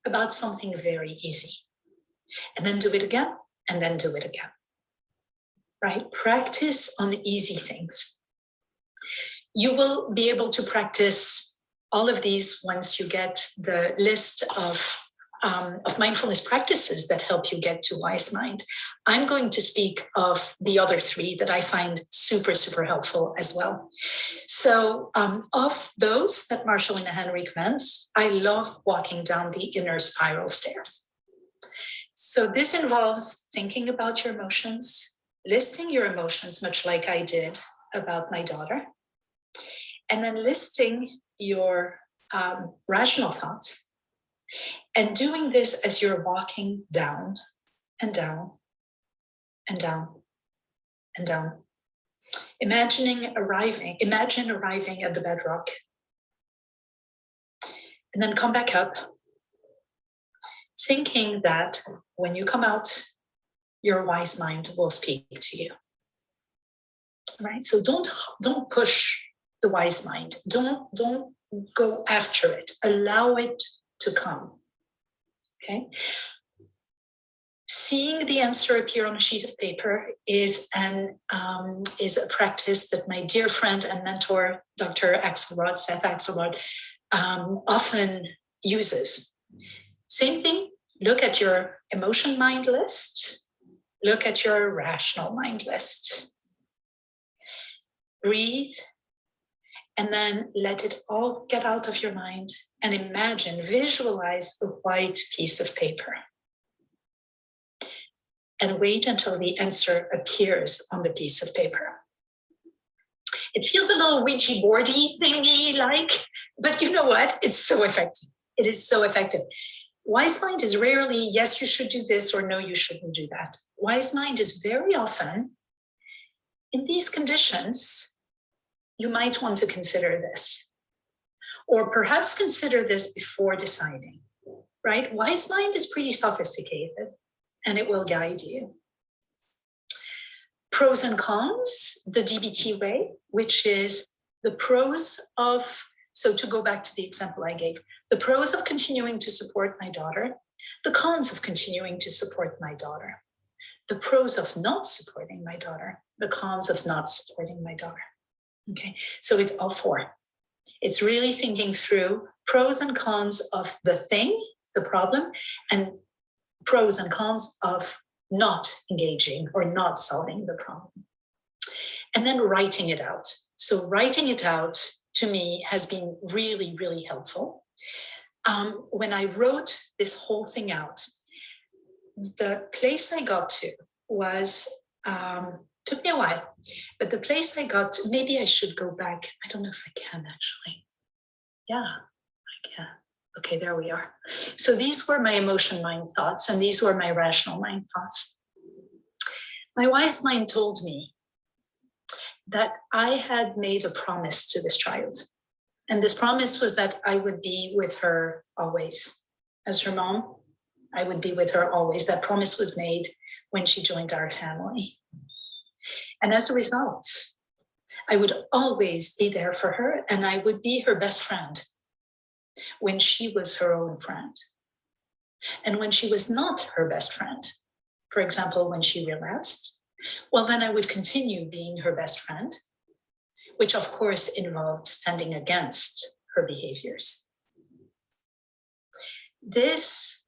about something very easy. And then do it again, and then do it again. Right? Practice on easy things. You will be able to practice all of these once you get the list of mindfulness practices that help you get to wise mind. I'm going to speak of the other three that I find super, super helpful as well. So of those that Marshall Linehan recommends, I love walking down the inner spiral stairs. So this involves thinking about your emotions, listing your emotions, much like I did about my daughter, and then listing your rational thoughts, and doing this as you're walking down and down and down and down. Imagine arriving at the bedrock, and then come back up, thinking that when you come out, your wise mind will speak to you. Right? So don't push the wise mind. Don't go after it. Allow it to come. Okay. Seeing the answer appear on a sheet of paper is a practice that my dear friend and mentor, Dr. Seth Axelrod, often uses. Same thing. Look at your emotion mind list. Look at your rational mind list. Breathe. And then let it all get out of your mind and imagine, visualize a white piece of paper. And wait until the answer appears on the piece of paper. It feels a little Ouija boardy thingy like, but you know what? It's so effective. It is so effective. Wise mind is rarely, yes, you should do this, or no, you shouldn't do that. Wise mind is very often, in these conditions, you might want to consider this, or perhaps consider this before deciding, right? Wise mind is pretty sophisticated, and it will guide you. Pros and cons, the DBT way, which is the pros of, so to go back to the example I gave, the pros of continuing to support my daughter, the cons of continuing to support my daughter, the pros of not supporting my daughter, the cons of not supporting my daughter. Okay, so it's all four. It's really thinking through pros and cons of the thing, the problem, and pros and cons of not engaging or not solving the problem. and then writing it out. So writing it out to me has been really, really helpful. When I wrote this whole thing out, the place I got to was, took me a while, but the place I got to, maybe I should go back. I don't know if I can actually. Yeah, I can. Okay, there we are. So these were my emotion mind thoughts, and these were my rational mind thoughts. My wise mind told me that I had made a promise to this child. And this promise was that I would be with her always. As her mom, I would be with her always. That promise was made when she joined our family. And as a result, I would always be there for her, and I would be her best friend when she was her own friend. And when she was not her best friend, for example, when she relapsed, well, then I would continue being her best friend, which of course involved standing against her behaviors. This,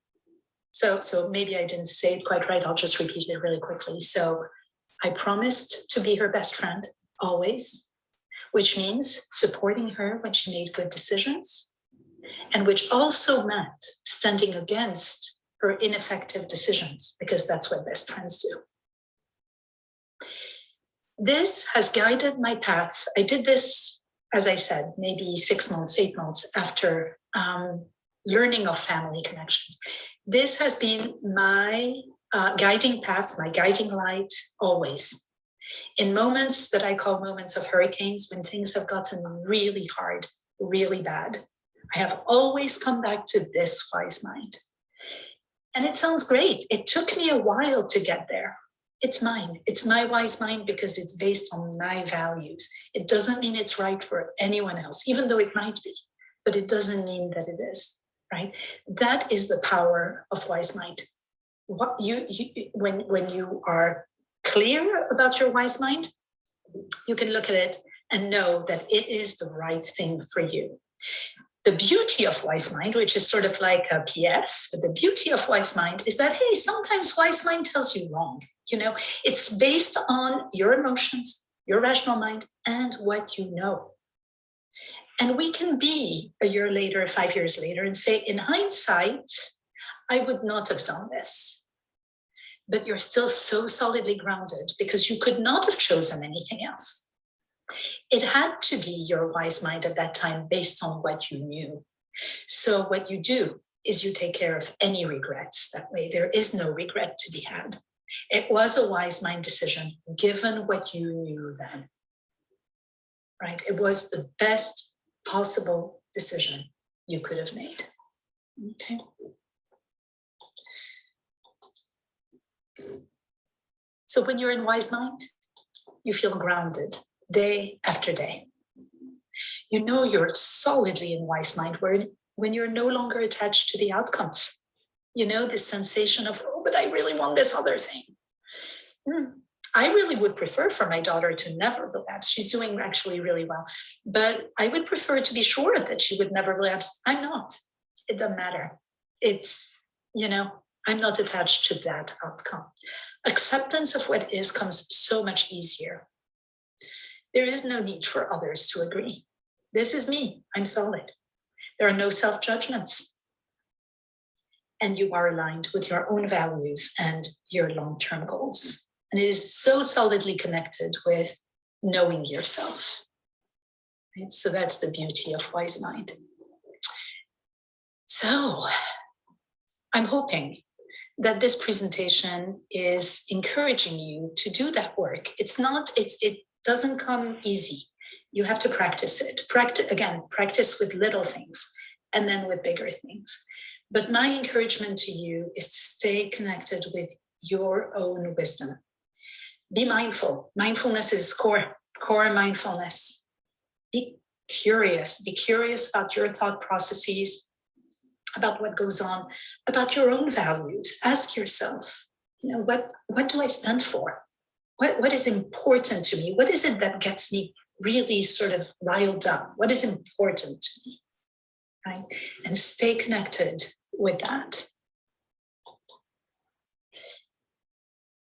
so maybe I didn't say it quite right. I'll just repeat it really quickly. So I promised to be her best friend always, which means supporting her when she made good decisions, and which also meant standing against her ineffective decisions, because that's what best friends do. This has guided my path. I did this, as I said, maybe 6 months, 8 months after learning of family connections. This has been my guiding path, my guiding light always. In moments that I call moments of hurricanes, when things have gotten really hard, really bad, I have always come back to this wise mind. And it sounds great. It took me a while to get there. It's mine. It's my wise mind because it's based on my values. It doesn't mean it's right for anyone else, even though it might be, but it doesn't mean that it is, right? That is the power of wise mind. What when you are clear about your wise mind, you can look at it and know that it is the right thing for you. The beauty of wise mind, which is sort of like a PS, but the beauty of wise mind is that, hey, sometimes wise mind tells you wrong. You know, it's based on your emotions, your rational mind, and what you know. And we can be a year later, 5 years later, and say, in hindsight, I would not have done this. But you're still so solidly grounded because you could not have chosen anything else. It had to be your wise mind at that time based on what you knew. So what you do is you take care of any regrets that way. There is no regret to be had. It was a wise mind decision given what you knew then, right? It was the best possible decision you could have made, okay? So when you're in wise mind, you feel grounded day after day. You know you're solidly in wise mind when you're no longer attached to the outcomes. You know, this sensation of, oh, but I really want this other thing. I really would prefer for my daughter to never relapse. She's doing actually really well, but I would prefer to be sure that she would never relapse. I'm not. It doesn't matter. It's, you know, I'm not attached to that outcome. Acceptance of what is comes so much easier. There is no need for others to agree. This is me. I'm solid. There are no self-judgments. And you are aligned with your own values and your long-term goals. And it is so solidly connected with knowing yourself. Right? So that's the beauty of wise mind. So I'm hoping that this presentation is encouraging you to do that work. It doesn't come easy. You have to practice it. Practice with little things and then with bigger things. But my encouragement to you is to stay connected with your own wisdom. Be mindful. Mindfulness is core mindfulness. Be curious. Be curious about your thought processes, about what goes on, about your own values. Ask yourself, you know, what do I stand for? What is important to me? What is it that gets me really sort of riled up? What is important to me, right? And stay connected with that.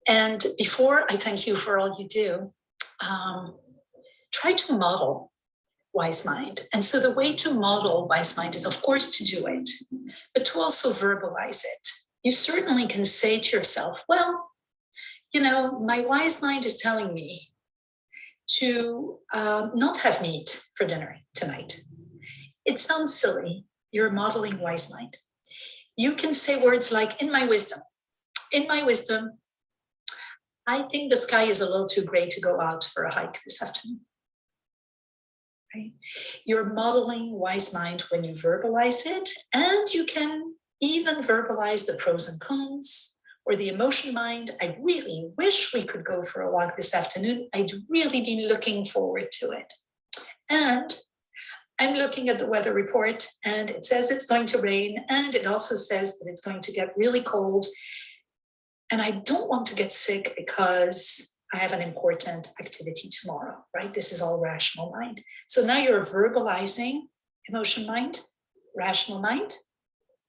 And before I thank you for all you do, try to model wise mind. And so the way to model wise mind is, of course, to do it, but to also verbalize it. You certainly can say to yourself, well, you know, my wise mind is telling me to not have meat for dinner tonight. It sounds silly. You're modeling wise mind. You can say words like, in my wisdom, I think the sky is a little too gray to go out for a hike this afternoon. Right? You're modeling wise mind when you verbalize it, and you can even verbalize the pros and cons, or the emotion mind. I really wish we could go for a walk this afternoon. I'd really be looking forward to it. And I'm looking at the weather report, and it says it's going to rain, and it also says that it's going to get really cold. And I don't want to get sick because I have an important activity tomorrow, right? This is all rational mind. So now you're verbalizing emotion mind, rational mind,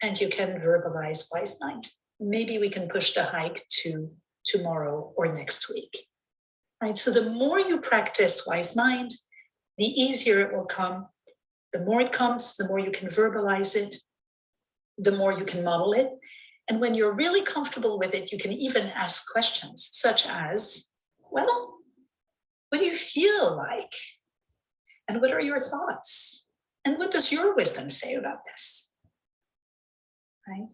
and you can verbalize wise mind. Maybe we can push the hike to tomorrow or next week, right? So the more you practice wise mind, the easier it will come. The more it comes, the more you can verbalize it, the more you can model it. And when you're really comfortable with it, you can even ask questions such as, well, what do you feel like? And what are your thoughts? And what does your wisdom say about this? Right?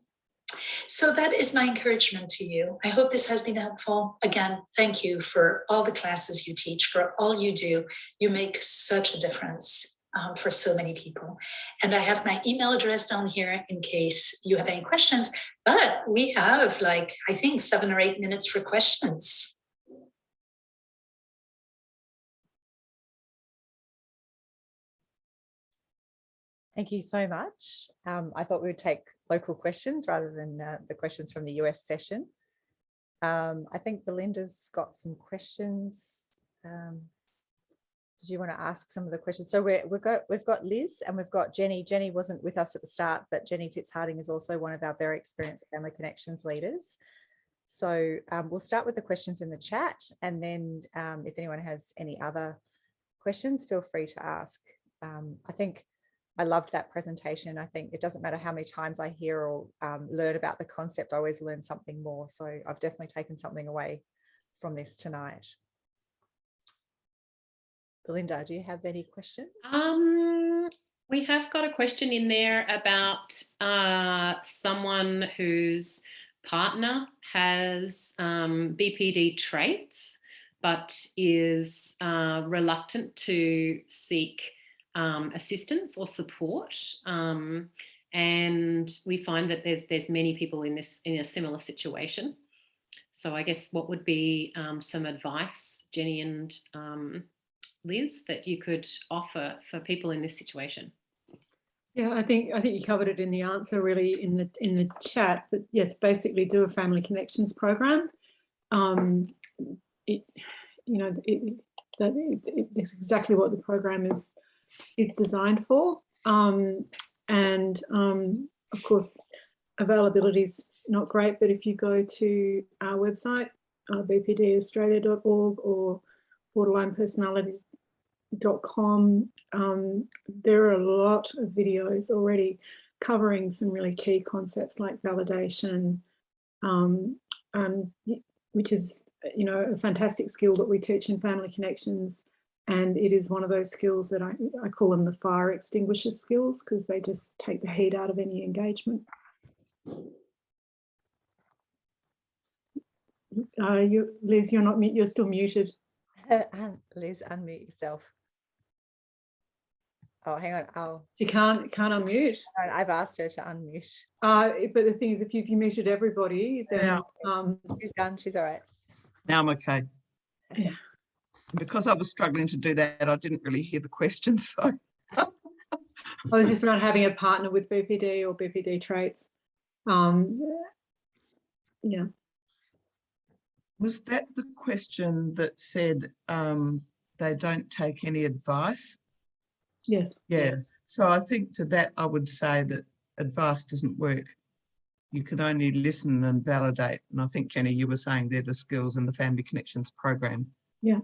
So that is my encouragement to you. I hope this has been helpful. Again, thank you for all the classes you teach, for all you do. You make such a difference for so many people. And I have my email address down here in case you have any questions. But we have I think 7 or 8 minutes for questions. Thank you so much. I thought we would take local questions rather than the questions from the US session. I think Belinda's got some questions. Did you want to ask some of the questions? So we've got Liz and we've got Jenny. Jenny wasn't with us at the start, but Jenny Fitzharding is also one of our very experienced Family Connections leaders. So we'll start with the questions in the chat, and then if anyone has any other questions, feel free to ask. I think I loved that presentation. I think it doesn't matter how many times I hear or learn about the concept, I always learn something more. So I've definitely taken something away from this tonight. Belinda, do you have any questions? We have got a question in there about someone whose partner has BPD traits, but is reluctant to seek assistance or support. And we find that there's many people in a similar situation. So I guess what would be some advice, Jenny and Liz, that you could offer for people in this situation? Yeah, I think you covered it in the answer, really, in the chat. But yes, basically do a family connections program. It's exactly what the program is designed for. And of course, availability is not great, but if you go to our website, bpdaustralia.org or borderlinepersonality.com, there are a lot of videos already covering some really key concepts like validation, which is, a fantastic skill that we teach in Family Connections. And it is one of those skills that I call them the fire extinguisher skills, because they just take the heat out of any engagement. Liz, you're still muted. Liz, unmute yourself. Oh, hang on. She can't unmute. I've asked her to unmute. But the thing is, if you've muted everybody, then she's done. She's all right. Now I'm okay. Yeah. Because I was struggling to do that, I didn't really hear the question. So I was just around having a partner with BPD or BPD traits. Yeah. Was that the question that said they don't take any advice? Yes. Yeah. So I think to that I would say that advice doesn't work. You can only listen and validate. And I think, Jenny, you were saying they're the skills in the Family Connections program. Yeah.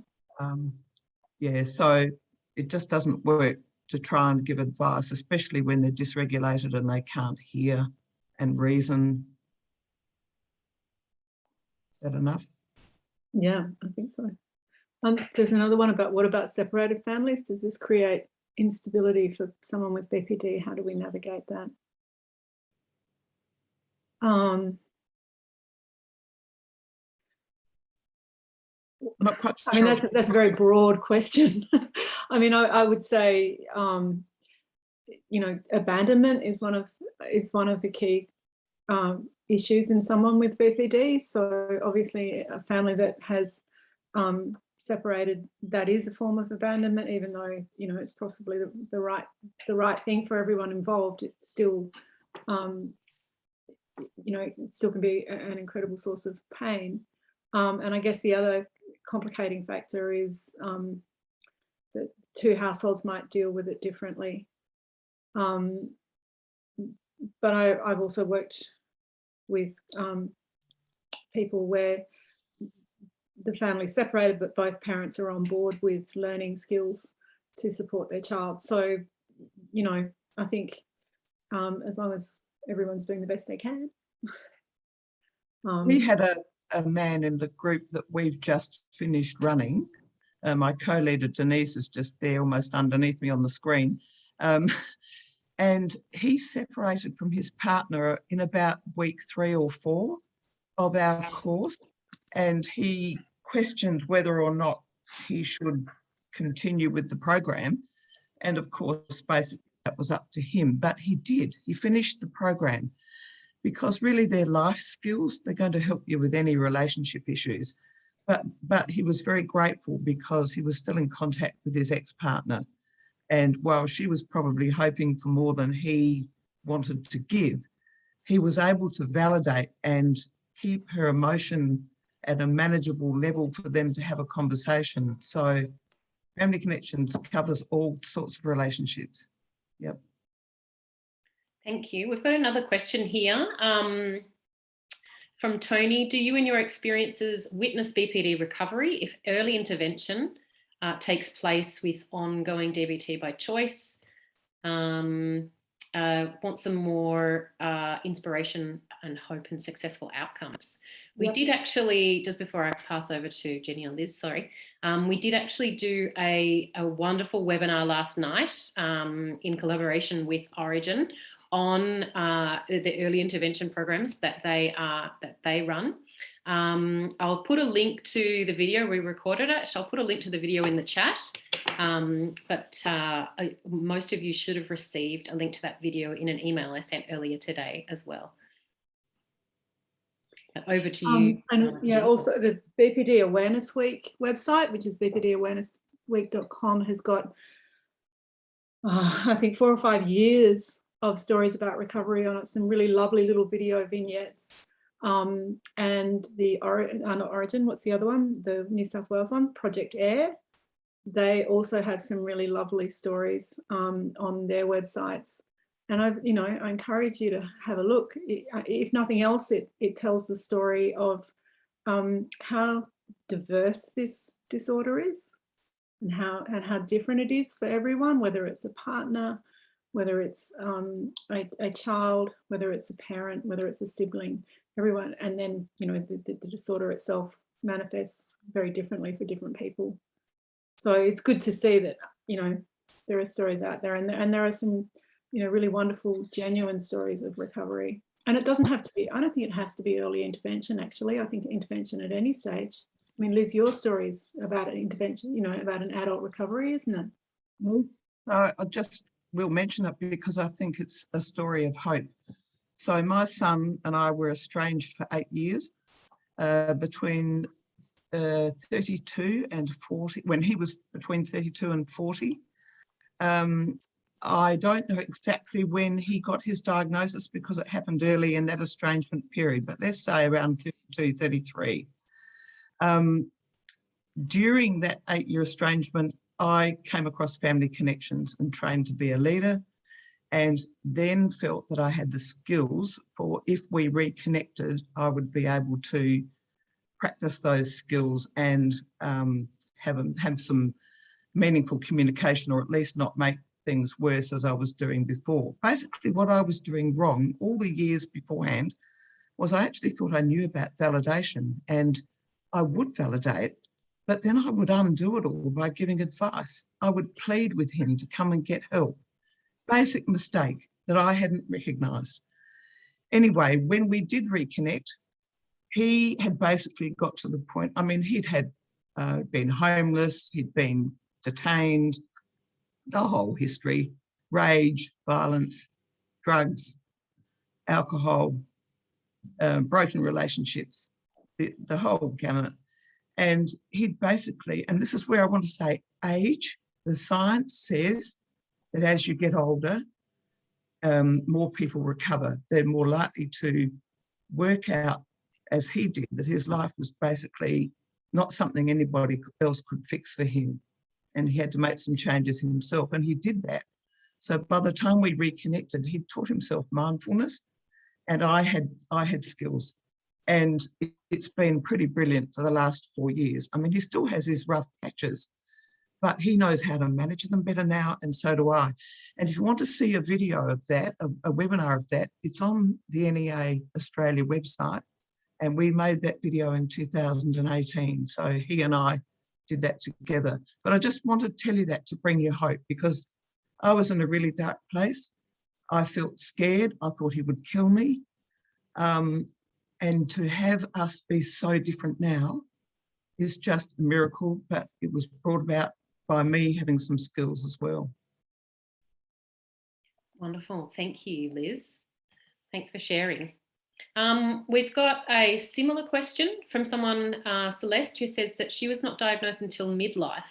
Yeah, so it just doesn't work to try and give advice, especially when they're dysregulated and they can't hear and reason. Is that enough? Yeah, I think so. There's another one about, what about separated families? Does this create instability for someone with BPD? How do we navigate that? Not quite I mean, sure. that's a very broad question. I mean, I would say, you know, abandonment is one of the key issues in someone with BPD. So obviously, a family that has separated, that is a form of abandonment, even though, you know, it's possibly the right thing for everyone involved. It's still, you know, it still can be an incredible source of pain. And I guess the other complicating factor is that two households might deal with it differently. But I've also worked with people where the family's separated, but both parents are on board with learning skills to support their child. So, you know, I think as long as everyone's doing the best they can. We had a man in the group that we've just finished running. My co-leader Denise is just there, almost underneath me on the screen. And he separated from his partner in about week 3 or 4 of our course. And he questioned whether or not he should continue with the program. And of course, basically that was up to him, but he did. He finished the program because really they're life skills. They're going to help you with any relationship issues. But he was very grateful because he was still in contact with his ex-partner. And while she was probably hoping for more than he wanted to give, he was able to validate and keep her emotion at a manageable level for them to have a conversation. So Family Connections covers all sorts of relationships. Yep. Thank you. We've got another question here from Tony. Do you, in your experiences, witness BPD recovery if early intervention takes place with ongoing DBT by choice? Want some more inspiration and hope and successful outcomes. We did actually, just before I pass over to Jenny and Liz, sorry, we did actually do a wonderful webinar last night in collaboration with Origin on the early intervention programs that they run. I'll put a link to the video. We recorded it, so I'll put a link to the video in the chat. But most of you should have received a link to that video in an email I sent earlier today as well. Over to you. And yeah, also the BPD Awareness Week website, which is bpdawarenessweek.com, has got I think 4 or 5 years of stories about recovery on it, some really lovely little video vignettes. And the not Origin, what's the other one? The New South Wales one, Project Air. They also have some really lovely stories on their websites. And I encourage you to have a look. If nothing else, it tells the story of how diverse this disorder is, and how different it is for everyone, whether it's a partner, whether it's a child, whether it's a parent, whether it's a sibling, everyone. And then, you know, the disorder itself manifests very differently for different people. So it's good to see that, you know, there are stories out there, and there are some, you know, really wonderful, genuine stories of recovery. And it doesn't have to be, I don't think it has to be early intervention, actually. I think intervention at any stage. I mean, Liz, your story is about an intervention, you know, about an adult recovery, isn't it? I just will mention it because I think it's a story of hope. So my son and I were estranged for 8 years between 32 and 40, when he was between 32 and 40. I don't know exactly when he got his diagnosis because it happened early in that estrangement period, but let's say around 32, 33. During that 8-year estrangement, I came across Family Connections and trained to be a leader, and then felt that I had the skills for, if we reconnected, I would be able to practice those skills and have some meaningful communication, or at least not make things worse as I was doing before. Basically, what I was doing wrong all the years beforehand was I actually thought I knew about validation, and I would validate, but then I would undo it all by giving advice. I would plead with him to come and get help. Basic mistake that I hadn't recognised. Anyway, when we did reconnect, he had basically got to the point, I mean, he'd had been homeless, he'd been detained, the whole history, rage, violence, drugs, alcohol, broken relationships, the whole gamut. And he'd basically, and this is where I want to say age, the science says that as you get older, more people recover. They're more likely to work out, as he did, that his life was basically not something anybody else could fix for him. And he had to make some changes himself, and he did that. So by the time we reconnected, he'd taught himself mindfulness, and I had skills. And it's been pretty brilliant for the last 4 years. I mean, he still has his rough patches, but he knows how to manage them better now, and so do I. And if you want to see a video of that, a webinar of that, it's on the NEA Australia website. And we made that video in 2018. So he and I did that together. But I just want to tell you that to bring you hope, because I was in a really dark place. I felt scared. I thought he would kill me. And to have us be so different now is just a miracle, but it was brought about by me having some skills as well. Wonderful. Thank you, Liz. Thanks for sharing. We've got a similar question from someone, Celeste, who says that she was not diagnosed until midlife,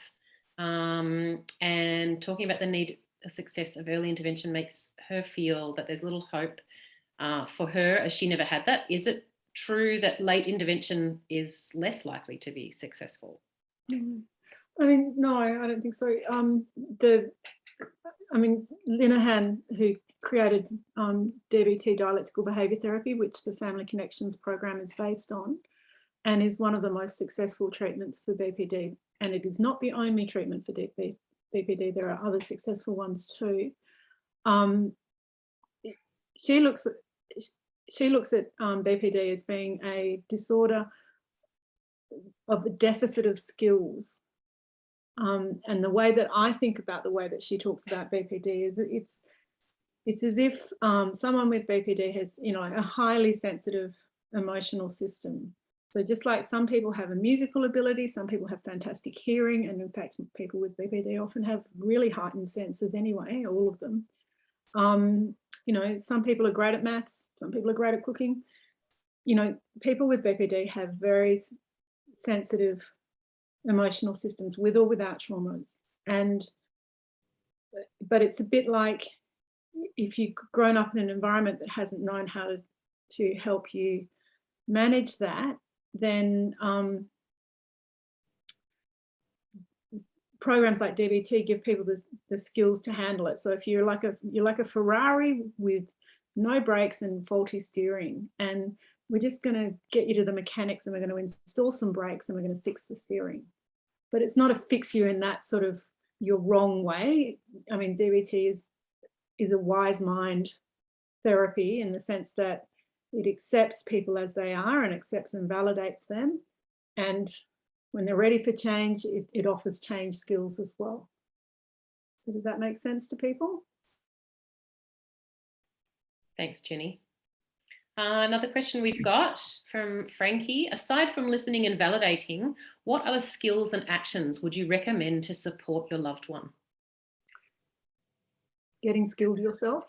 and talking about the need, the success of early intervention makes her feel that there's little hope for her, as she never had that. Is it true that late intervention is less likely to be successful? I mean, no, I don't think so. Linehan, who created DBT, dialectical behaviour therapy, which the Family Connections program is based on, and is one of the most successful treatments for BPD. And it is not the only treatment for BPD. There are other successful ones too. She looks at BPD as being a disorder of a deficit of skills. And the way that I think about the way that she talks about BPD is that it's as if someone with BPD has, a highly sensitive emotional system. So just like some people have a musical ability, some people have fantastic hearing, and in fact, people with BPD often have really heightened senses anyway, all of them. Some people are great at maths, some people are great at cooking. People with BPD have very sensitive emotional systems, with or without traumas. But it's a bit like if you've grown up in an environment that hasn't known how to help you manage that, then programs like DBT give people the skills to handle it. So if you're like a Ferrari with no brakes and faulty steering, and we're just going to get you to the mechanics, and we're going to install some brakes, and we're going to fix the steering. But it's not a fix you in that sort of your wrong way. I mean, DBT is a wise mind therapy in the sense that it accepts people as they are and accepts and validates them. And when they're ready for change, it offers change skills as well. So does that make sense to people? Thanks, Jenny. Another question we've got from Frankie. Aside from listening and validating, what other skills and actions would you recommend to support your loved one? Getting skilled yourself.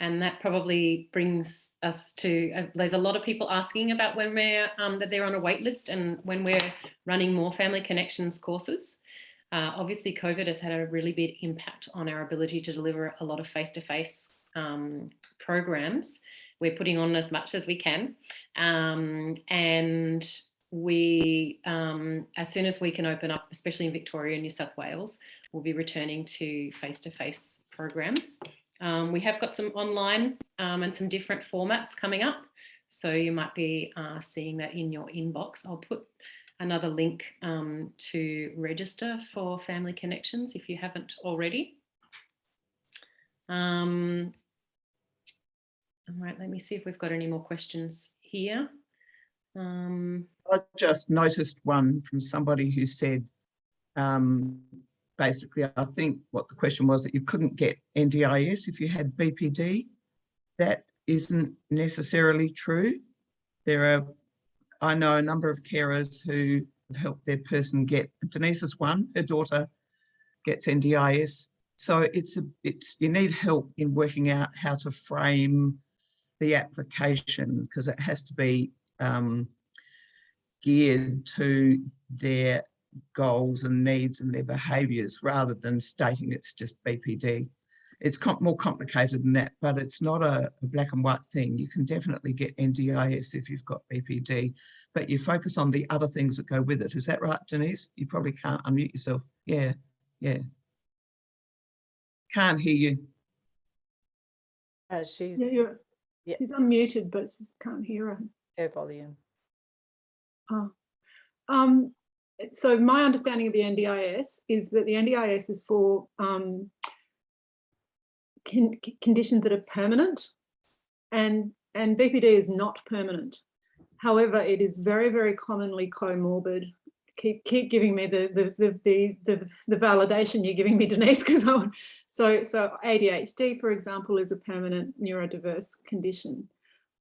And that probably brings us to, there's a lot of people asking about when we're, that they're on a wait list and when we're running more Family Connections courses. Obviously, COVID has had a really big impact on our ability to deliver a lot of face-to-face programs. We're putting on as much as we can. And we, as soon as we can open up, especially in Victoria and New South Wales, we'll be returning to face-to-face programs. We have got some online and some different formats coming up. So you might be seeing that in your inbox. I'll put another link to register for Family Connections if you haven't already. All right, let me see if we've got any more questions here. I just noticed one from somebody who said, basically, I think what the question was, that you couldn't get NDIS if you had BPD. That isn't necessarily true. I know a number of carers who have helped their person get, Denise is one, her daughter gets NDIS. So you need help in working out how to frame the application, because it has to be geared to their goals and needs and their behaviours, rather than stating it's just BPD. It's more complicated than that, but it's not a black and white thing. You can definitely get NDIS if you've got BPD, but you focus on the other things that go with it. Is that right, Denise? You probably can't unmute yourself. Yeah. Can't hear you. She's She's unmuted, but she can't hear her. her volume. Oh. So my understanding of the NDIS is that the NDIS is for conditions that are permanent, and BPD is not permanent. However, it is very, very commonly comorbid. Keep giving me the validation you're giving me, Denise, because so ADHD, for example, is a permanent neurodiverse condition.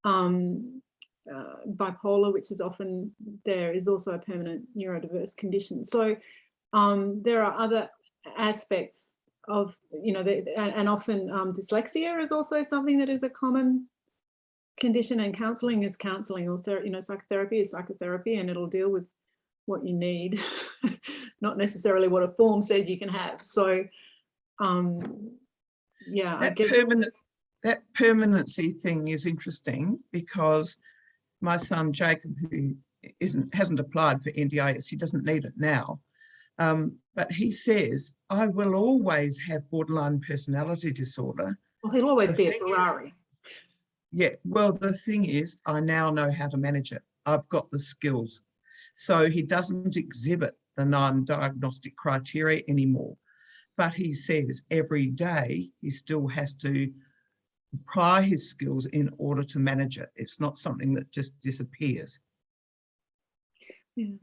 Bipolar, which is often there, is also a permanent neurodiverse condition. So there are other aspects of, and often dyslexia is also something that is a common condition, and counselling is counselling, or psychotherapy is psychotherapy, and it'll deal with what you need, not necessarily what a form says you can have. So yeah, I guess that permanency thing is interesting, because my son Jacob, who hasn't applied for NDIS, he doesn't need it now, but he says, I will always have borderline personality disorder. Well, he'll always be a Ferrari. Yeah, well, the thing is, I now know how to manage it. I've got the skills. So he doesn't exhibit the non-diagnostic criteria anymore. But he says every day he still has to apply his skills in order to manage it. It's not something that just disappears. Yeah.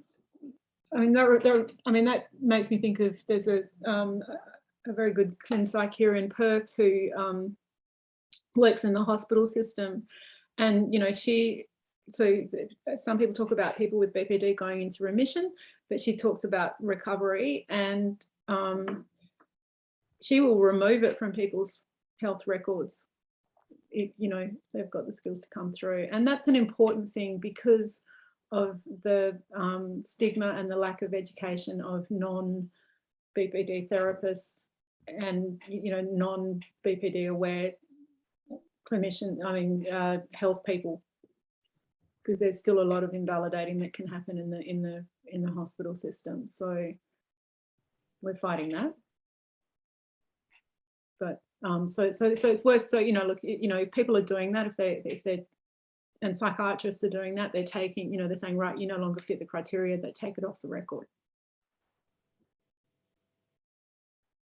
I mean, that makes me think of, there's a very good clin psych here in Perth who works in the hospital system, and so some people talk about people with BPD going into remission, but she talks about recovery, and she will remove it from people's health records if they've got the skills to come through. And that's an important thing because of the stigma and the lack of education of non-BPD therapists and non-BPD aware health people, because there's still a lot of invalidating that can happen in the hospital system. So we're fighting that. But so it's worth, look, people are doing that if they're and psychiatrists are doing that. They're taking, they're saying, right, you no longer fit the criteria, they take it off the record.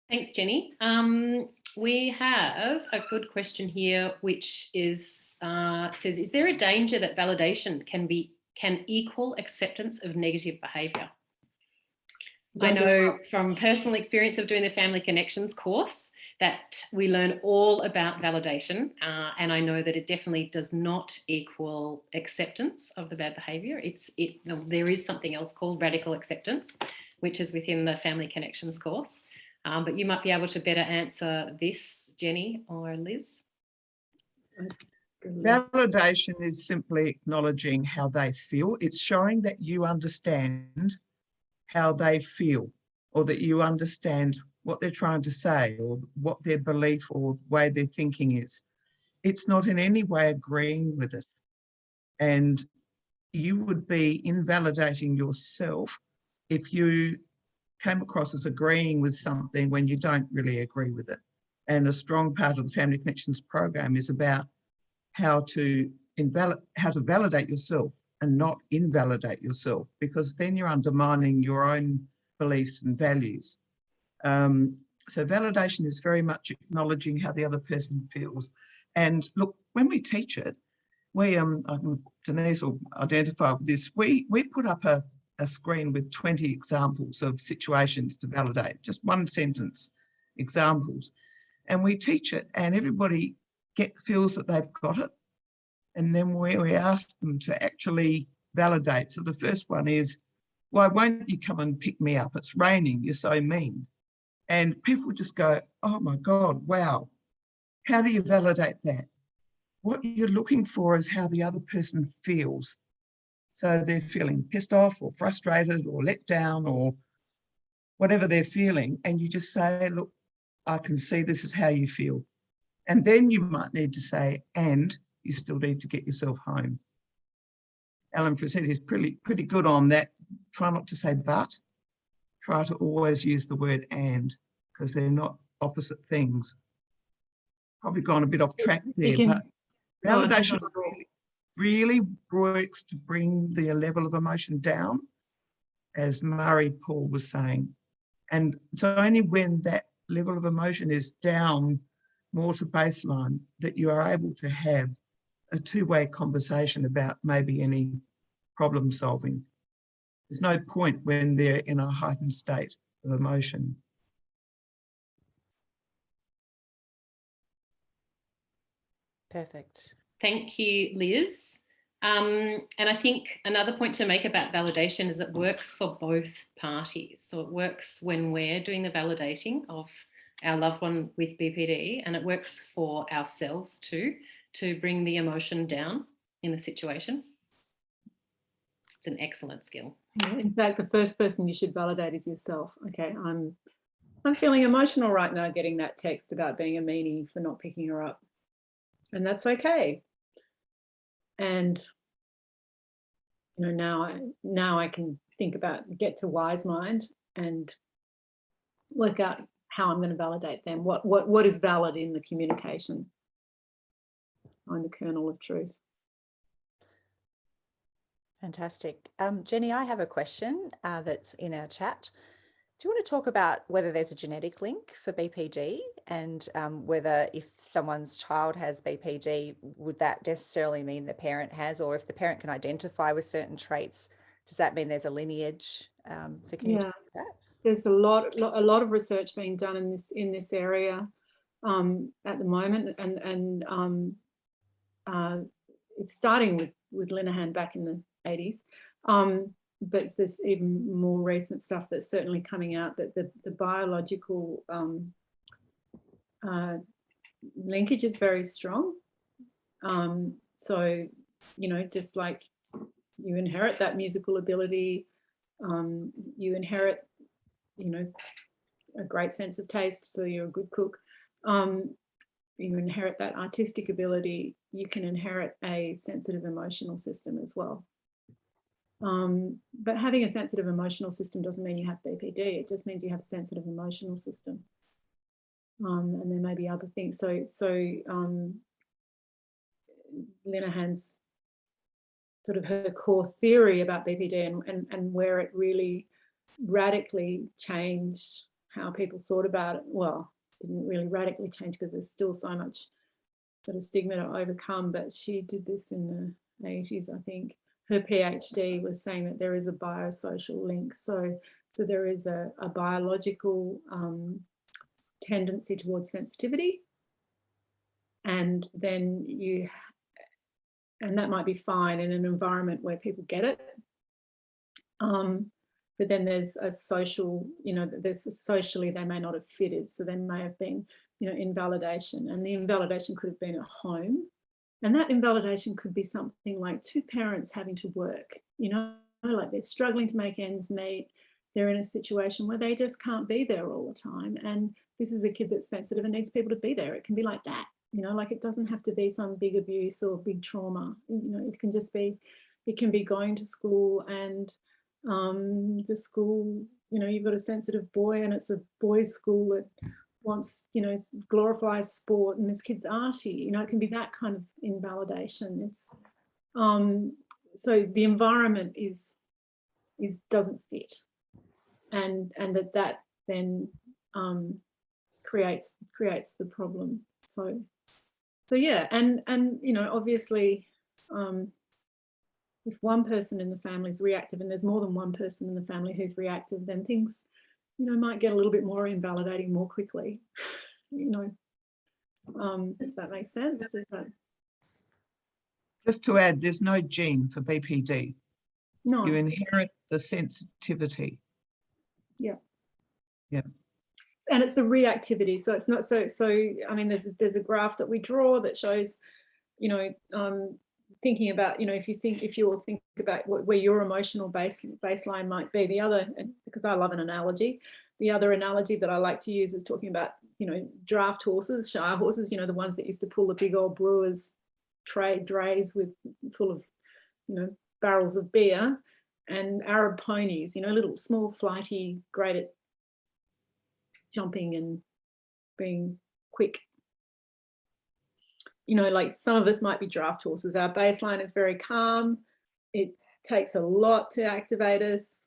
Thanks, Jenny. We have a good question here, which is says, is there a danger that validation can equal acceptance of negative behaviour? I know from personal experience of doing the Family Connections course that we learn all about validation, and I know that it definitely does not equal acceptance of the bad behaviour. There is something else called radical acceptance, which is within the Family Connections course. But you might be able to better answer this, Jenny or Liz. Validation is simply acknowledging how they feel. It's showing that you understand how they feel, or that you understand what they're trying to say, or what their belief or way they're thinking is. It's not in any way agreeing with it. And you would be invalidating yourself if you came across as agreeing with something when you don't really agree with it. And a strong part of the Family Connections program is about how to validate yourself and not invalidate yourself, because then you're undermining your own beliefs and values. So validation is very much acknowledging how the other person feels. And look, when we teach it, we, Denise will identify with this, we put up a screen with 20 examples of situations to validate, just one sentence examples. And we teach it and everybody feels that they've got it. And then we ask them to actually validate. So the first one is, why won't you come and pick me up? It's raining, you're so mean. And people just go, oh my God, wow. How do you validate that? What you're looking for is how the other person feels. So they're feeling pissed off or frustrated or let down or whatever they're feeling. And you just say, look, I can see this is how you feel. And then you might need to say, and you still need to get yourself home. Alan Frissetti is pretty good on that. Try not to say but. Try to always use the word and, because they're not opposite things. Probably gone a bit off track there, but validation really works to bring the level of emotion down, as Murray Paul was saying. And it's only when that level of emotion is down more to baseline that you are able to have a two-way conversation about maybe any problem solving. There's no point when they're in a heightened state of emotion. Perfect. Thank you, Liz. And I think another point to make about validation is it works for both parties. So it works when we're doing the validating of our loved one with BPD, and it works for ourselves too, to bring the emotion down in the situation. It's an excellent skill. Yeah, in fact, the first person you should validate is yourself. Okay, I'm feeling emotional right now getting that text about being a meanie for not picking her up. And that's okay. And you know, now I can think about, get to wise mind and work out how I'm going to validate them. What is valid in the communication? Find the kernel of truth. Fantastic. Jenny, I have a question that's in our chat. Do you want to talk about whether there's a genetic link for BPD and whether if someone's child has BPD, would that necessarily mean the parent has, or if the parent can identify with certain traits, does that mean there's a lineage? So can you talk about that? There's a lot of research being done in this area at the moment, and it's starting with Linehan back in the 80s. But there's even more recent stuff that's certainly coming out that the biological linkage is very strong. So, you know, just like you inherit that musical ability, you inherit, you know, a great sense of taste, so you're a good cook. You inherit that artistic ability, you can inherit a sensitive emotional system as well. But having a sensitive emotional system doesn't mean you have BPD. It just means you have a sensitive emotional system. And there may be other things. So Linehan's sort of her core theory about BPD and where it really radically changed how people thought about it. Well, didn't really radically change because there's still so much sort of stigma to overcome, but she did this in the 80s, I think. Her PhD was saying that there is a biosocial link. So there is a biological tendency towards sensitivity, and then and that might be fine in an environment where people get it. But then there's a social, you know, socially they may not have fitted. So they may have been, you know, invalidation, and the invalidation could have been at home. And that invalidation could be something like two parents having to work, you know, like they're struggling to make ends meet. They're in a situation where they just can't be there all the time. And this is a kid that's sensitive and needs people to be there. It can be like that, you know, like it doesn't have to be some big abuse or big trauma. You know, it can just be, it can be going to school and the school, you know, you've got a sensitive boy and it's a boys' school that wants, you know, glorifies sport, and this kid's arty, you know, it can be that kind of invalidation. It's so the environment doesn't fit, and that then creates the problem. So yeah, and you know, obviously, if one person in the family is reactive and there's more than one person in the family who's reactive, then things, you know, might get a little bit more invalidating more quickly. You know, if that makes sense. Just to add, there's no gene for BPD. No. You inherit the sensitivity. Yeah. Yeah. And it's the reactivity. So it's not so I mean, there's a graph that we draw that shows, you know, thinking about, you know, if you'll think about where your emotional baseline might be. The other, because I love an analogy, the other analogy that I like to use is talking about, you know, draft horses, shire horses, you know, the ones that used to pull the big old brewers drays full of, you know, barrels of beer, and Arab ponies, you know, little small flighty, great at jumping and being quick. You know, like some of us might be draft horses. Our baseline is very calm. It takes a lot to activate us.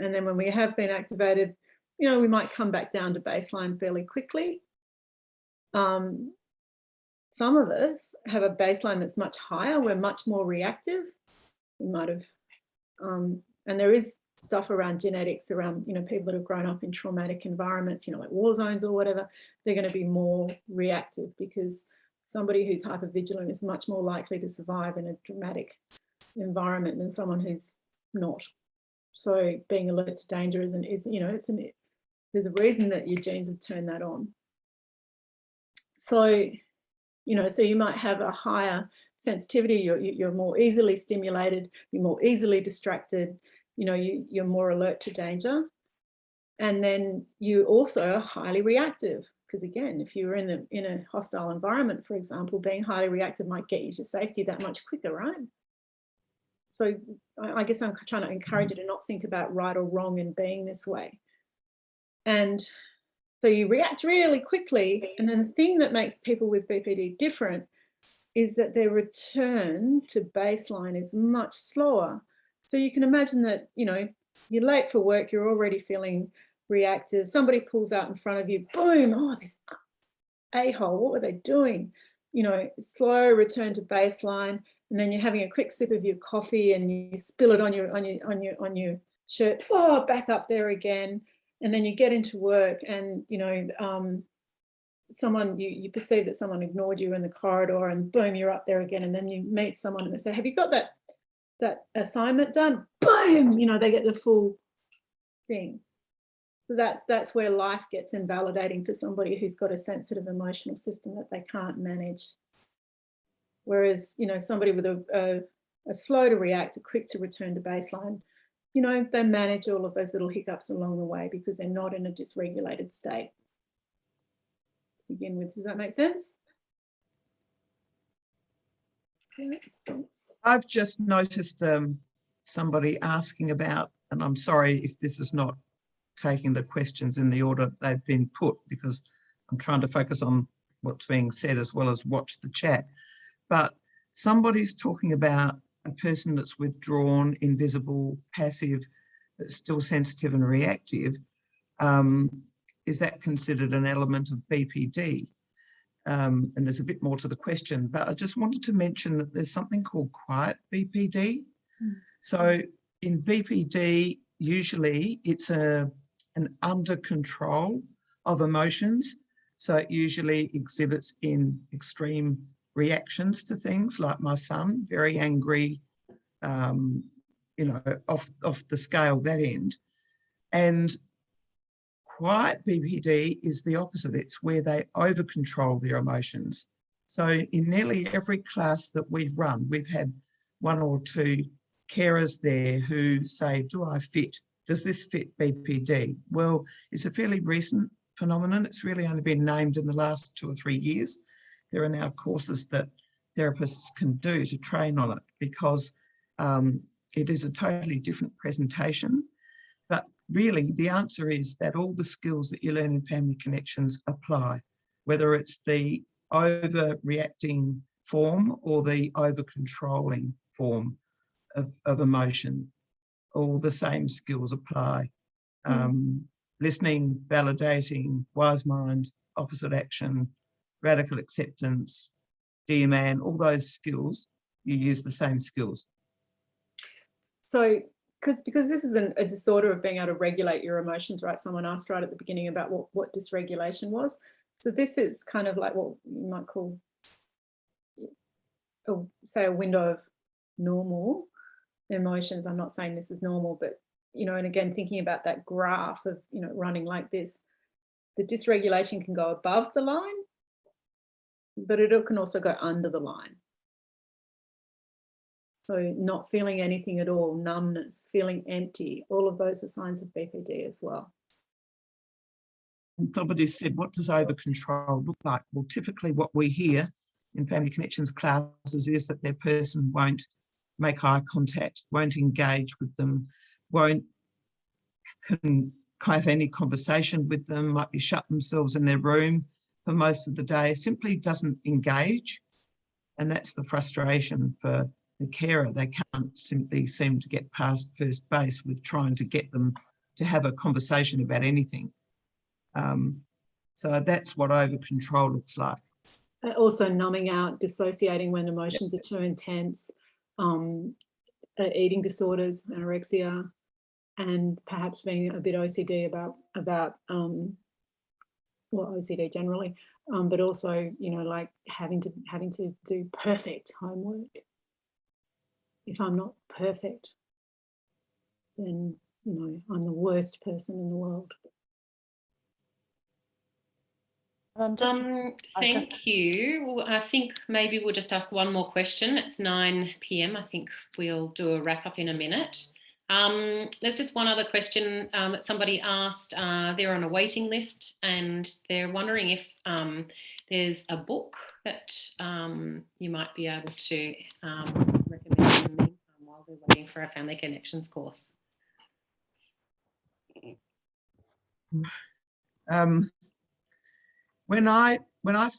And then when we have been activated, you know, we might come back down to baseline fairly quickly. Some of us have a baseline that's much higher. We're much more reactive. We might have, and there is stuff around genetics, around, you know, people that have grown up in traumatic environments, you know, like war zones or whatever, they're going to be more reactive, because somebody who's hypervigilant is much more likely to survive in a dramatic environment than someone who's not. So being alert to danger is you know, there's a reason that your genes have turned that on. So, you know, so you might have a higher sensitivity, you're more easily stimulated, you're more easily distracted, you know, you're more alert to danger. And then you also are highly reactive, because again, if you're in a hostile environment, for example, being highly reactive might get you to safety that much quicker, right? So I guess I'm trying to encourage you to not think about right or wrong in being this way. And so you react really quickly. And then the thing that makes people with BPD different is that their return to baseline is much slower. So you can imagine that, you know, you're late for work, you're already feeling reactive. Somebody pulls out in front of you, boom, oh, this a-hole, what were they doing? You know, slow return to baseline. And then you're having a quick sip of your coffee and you spill it on your shirt. Oh, back up there again. And then you get into work and, you know, someone, you perceive that someone ignored you in the corridor, and boom, you're up there again. And then you meet someone and they say, have you got that assignment done? Boom, you know, they get the full thing. So that's where life gets invalidating for somebody who's got a sensitive emotional system that they can't manage. Whereas, you know, somebody with a slow to react, a quick to return to baseline, you know, they manage all of those little hiccups along the way because they're not in a dysregulated state to begin with. Does that make sense? I've just noticed somebody asking about, and I'm sorry if this is not taking the questions in the order they've been put, because I'm trying to focus on what's being said as well as watch the chat. But somebody's talking about a person that's withdrawn, invisible, passive, but still sensitive and reactive. Is that considered an element of BPD? And there's a bit more to the question, but I just wanted to mention that there's something called quiet BPD. So in BPD, usually it's an under control of emotions. So it usually exhibits in extreme reactions to things, like my son, very angry, you know, off the scale, that end. And quiet BPD is the opposite. It's where they over control their emotions. So in nearly every class that we've run, we've had one or two carers there who say, does this fit BPD? Well, it's a fairly recent phenomenon. It's really only been named in the last 2 or 3 years. There are now courses that therapists can do to train on it, because it is a totally different presentation. But really, the answer is that all the skills that you learn in family connections apply, whether it's the overreacting form or the over-controlling form of emotion. All the same skills apply. Listening, validating, wise mind, opposite action, radical acceptance, D-man, all those skills, you use the same skills. So, because this is a disorder of being able to regulate your emotions, right? Someone asked right at the beginning about what dysregulation was. So this is kind of like what you might call, say, a window of normal emotions. I'm not saying this is normal, but, you know, and again, thinking about that graph of, you know, running like this, the dysregulation can go above the line, but it can also go under the line. So not feeling anything at all, numbness, feeling empty, all of those are signs of BPD as well. And somebody said, what does over control look like? Well, typically what we hear in family connections classes is that their person won't make eye contact, won't engage with them, won't have any conversation with them, might be shut themselves in their room for most of the day, simply doesn't engage. And that's the frustration for the carer. They can't simply seem to get past first base with trying to get them to have a conversation about anything. So that's what over control looks like. Also numbing out, dissociating when emotions are too intense, eating disorders, anorexia, and perhaps being a bit OCD about OCD generally, but also, you know, like having to do perfect homework. If I'm not perfect, then, you know, I'm the worst person in the world. Thank you. Well, I think maybe we'll just ask one more question. It's 9 p.m. I think we'll do a wrap up in a minute. There's just one other question that somebody asked. They're on a waiting list and they're wondering if there's a book that you might be able to recommend in the meantime while they're waiting for our Family Connections course. When I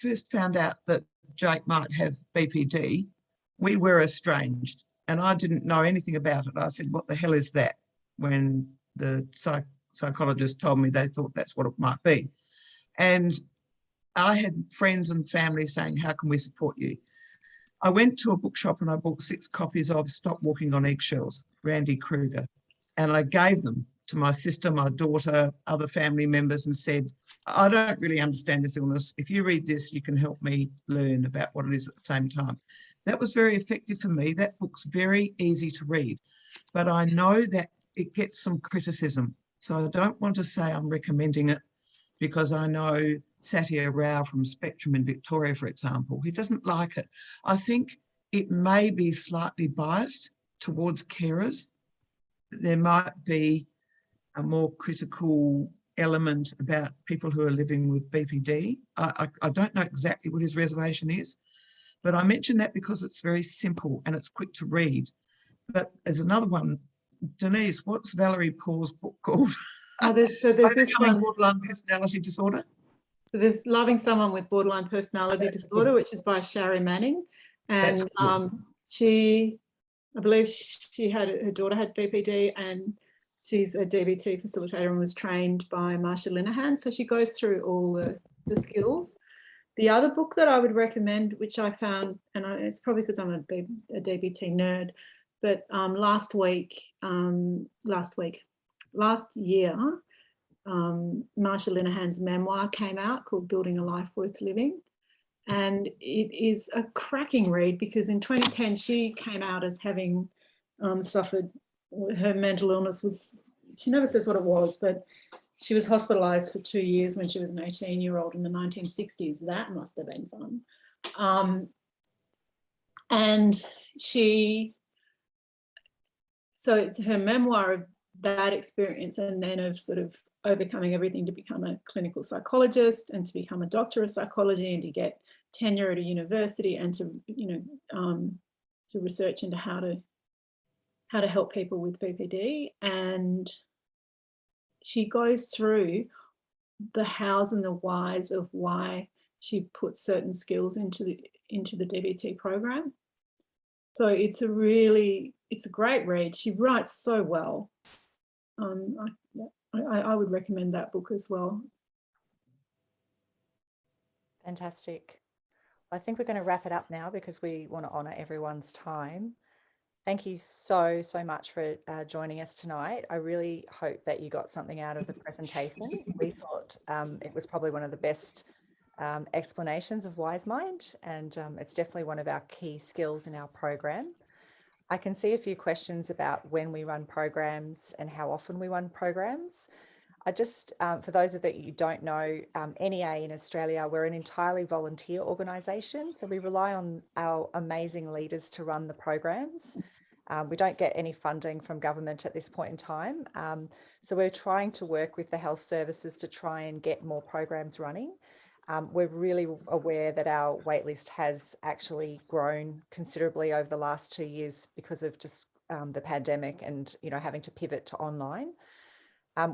first found out that Jake might have BPD, we were estranged and I didn't know anything about it. I said, what the hell is that? When the psychologist told me they thought that's what it might be. And I had friends and family saying, how can we support you? I went to a bookshop and I bought 6 copies of Stop Walking on Eggshells, Randy Kruger, and I gave them to my sister, my daughter, other family members and said, I don't really understand this illness. If you read this, you can help me learn about what it is at the same time. That was very effective for me. That book's very easy to read, but I know that it gets some criticism. So I don't want to say I'm recommending it because I know Satya Rao from Spectrum in Victoria, for example, he doesn't like it. I think it may be slightly biased towards carers. There might be a more critical element about people who are living with BPD. I don't know exactly what his reservation is, but I mention that because it's very simple and it's quick to read. But there's another one, Denise, what's Valerie Paul's book called? There's this one, Borderline Personality Disorder. So there's Loving Someone with Borderline Personality Disorder, which is by Shari Manning. And I believe her daughter had BPD and she's a DBT facilitator and was trained by Marsha Linehan. So she goes through all the skills. The other book that I would recommend, which I found, and it's probably because I'm a DBT nerd, but last year, Marsha Linehan's memoir came out called Building a Life Worth Living. And it is a cracking read because in 2010, she came out as having suffered, her mental illness was, she never says what it was, but she was hospitalised for 2 years when she was an 18-year-old in the 1960s. That must have been fun. And so it's her memoir of that experience and then of sort of overcoming everything to become a clinical psychologist and to become a doctor of psychology and to get tenure at a university and to, to research into how to help people with BPD. And she goes through the hows and the whys of why she put certain skills into the DBT program. So it's a really it's a great read. She writes so well. I would recommend that book as well. Fantastic. I think we're going to wrap it up now because we want to honour everyone's time. Thank you so much for joining us tonight. I really hope that you got something out of the presentation. We thought it was probably one of the best explanations of Wise Mind, and it's definitely one of our key skills in our program. I can see a few questions about when we run programs and how often we run programs. I just, for those of you don't know, NEA in Australia, we're an entirely volunteer organisation. So we rely on our amazing leaders to run the programs. We don't get any funding from government at this point in time. So we're trying to work with the health services to try and get more programs running. We're really aware that our waitlist has actually grown considerably over the last 2 years because of just the pandemic and, you know, having to pivot to online.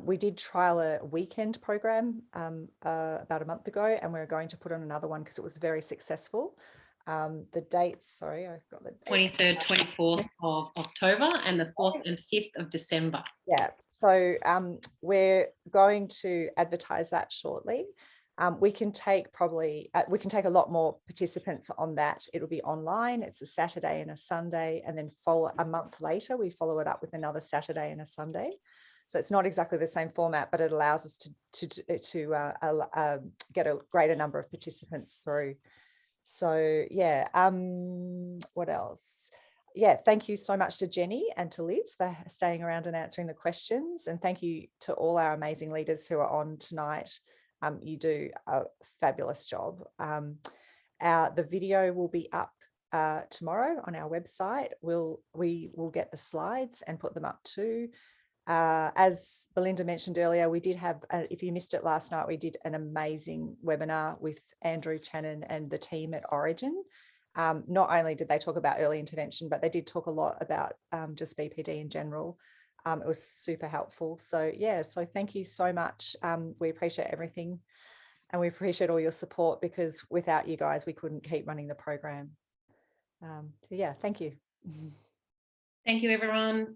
We did trial a weekend program about a month ago, and we're going to put on another one because it was very successful. The dates, sorry, I've got the dates. 23rd, 24th of October and the 4th and 5th of December. Yeah, so we're going to advertise that shortly. We can take a lot more participants on that. It'll be online. It's a Saturday and a Sunday, and then a month later, we follow it up with another Saturday and a Sunday. So it's not exactly the same format, but it allows us to get a greater number of participants through. So yeah, what else? Yeah, thank you so much to Jenny and to Liz for staying around and answering the questions. And thank you to all our amazing leaders who are on tonight. You do a fabulous job. The video will be up tomorrow on our website. We will get the slides and put them up too. As Belinda mentioned earlier, we did have, if you missed it last night, we did an amazing webinar with Andrew Channon and the team at Origin. Not only did they talk about early intervention, but they did talk a lot about just BPD in general. It was super helpful. So yeah, so thank you so much. We appreciate everything, and we appreciate all your support, because without you guys, we couldn't keep running the program. So yeah, thank you. Thank you, everyone.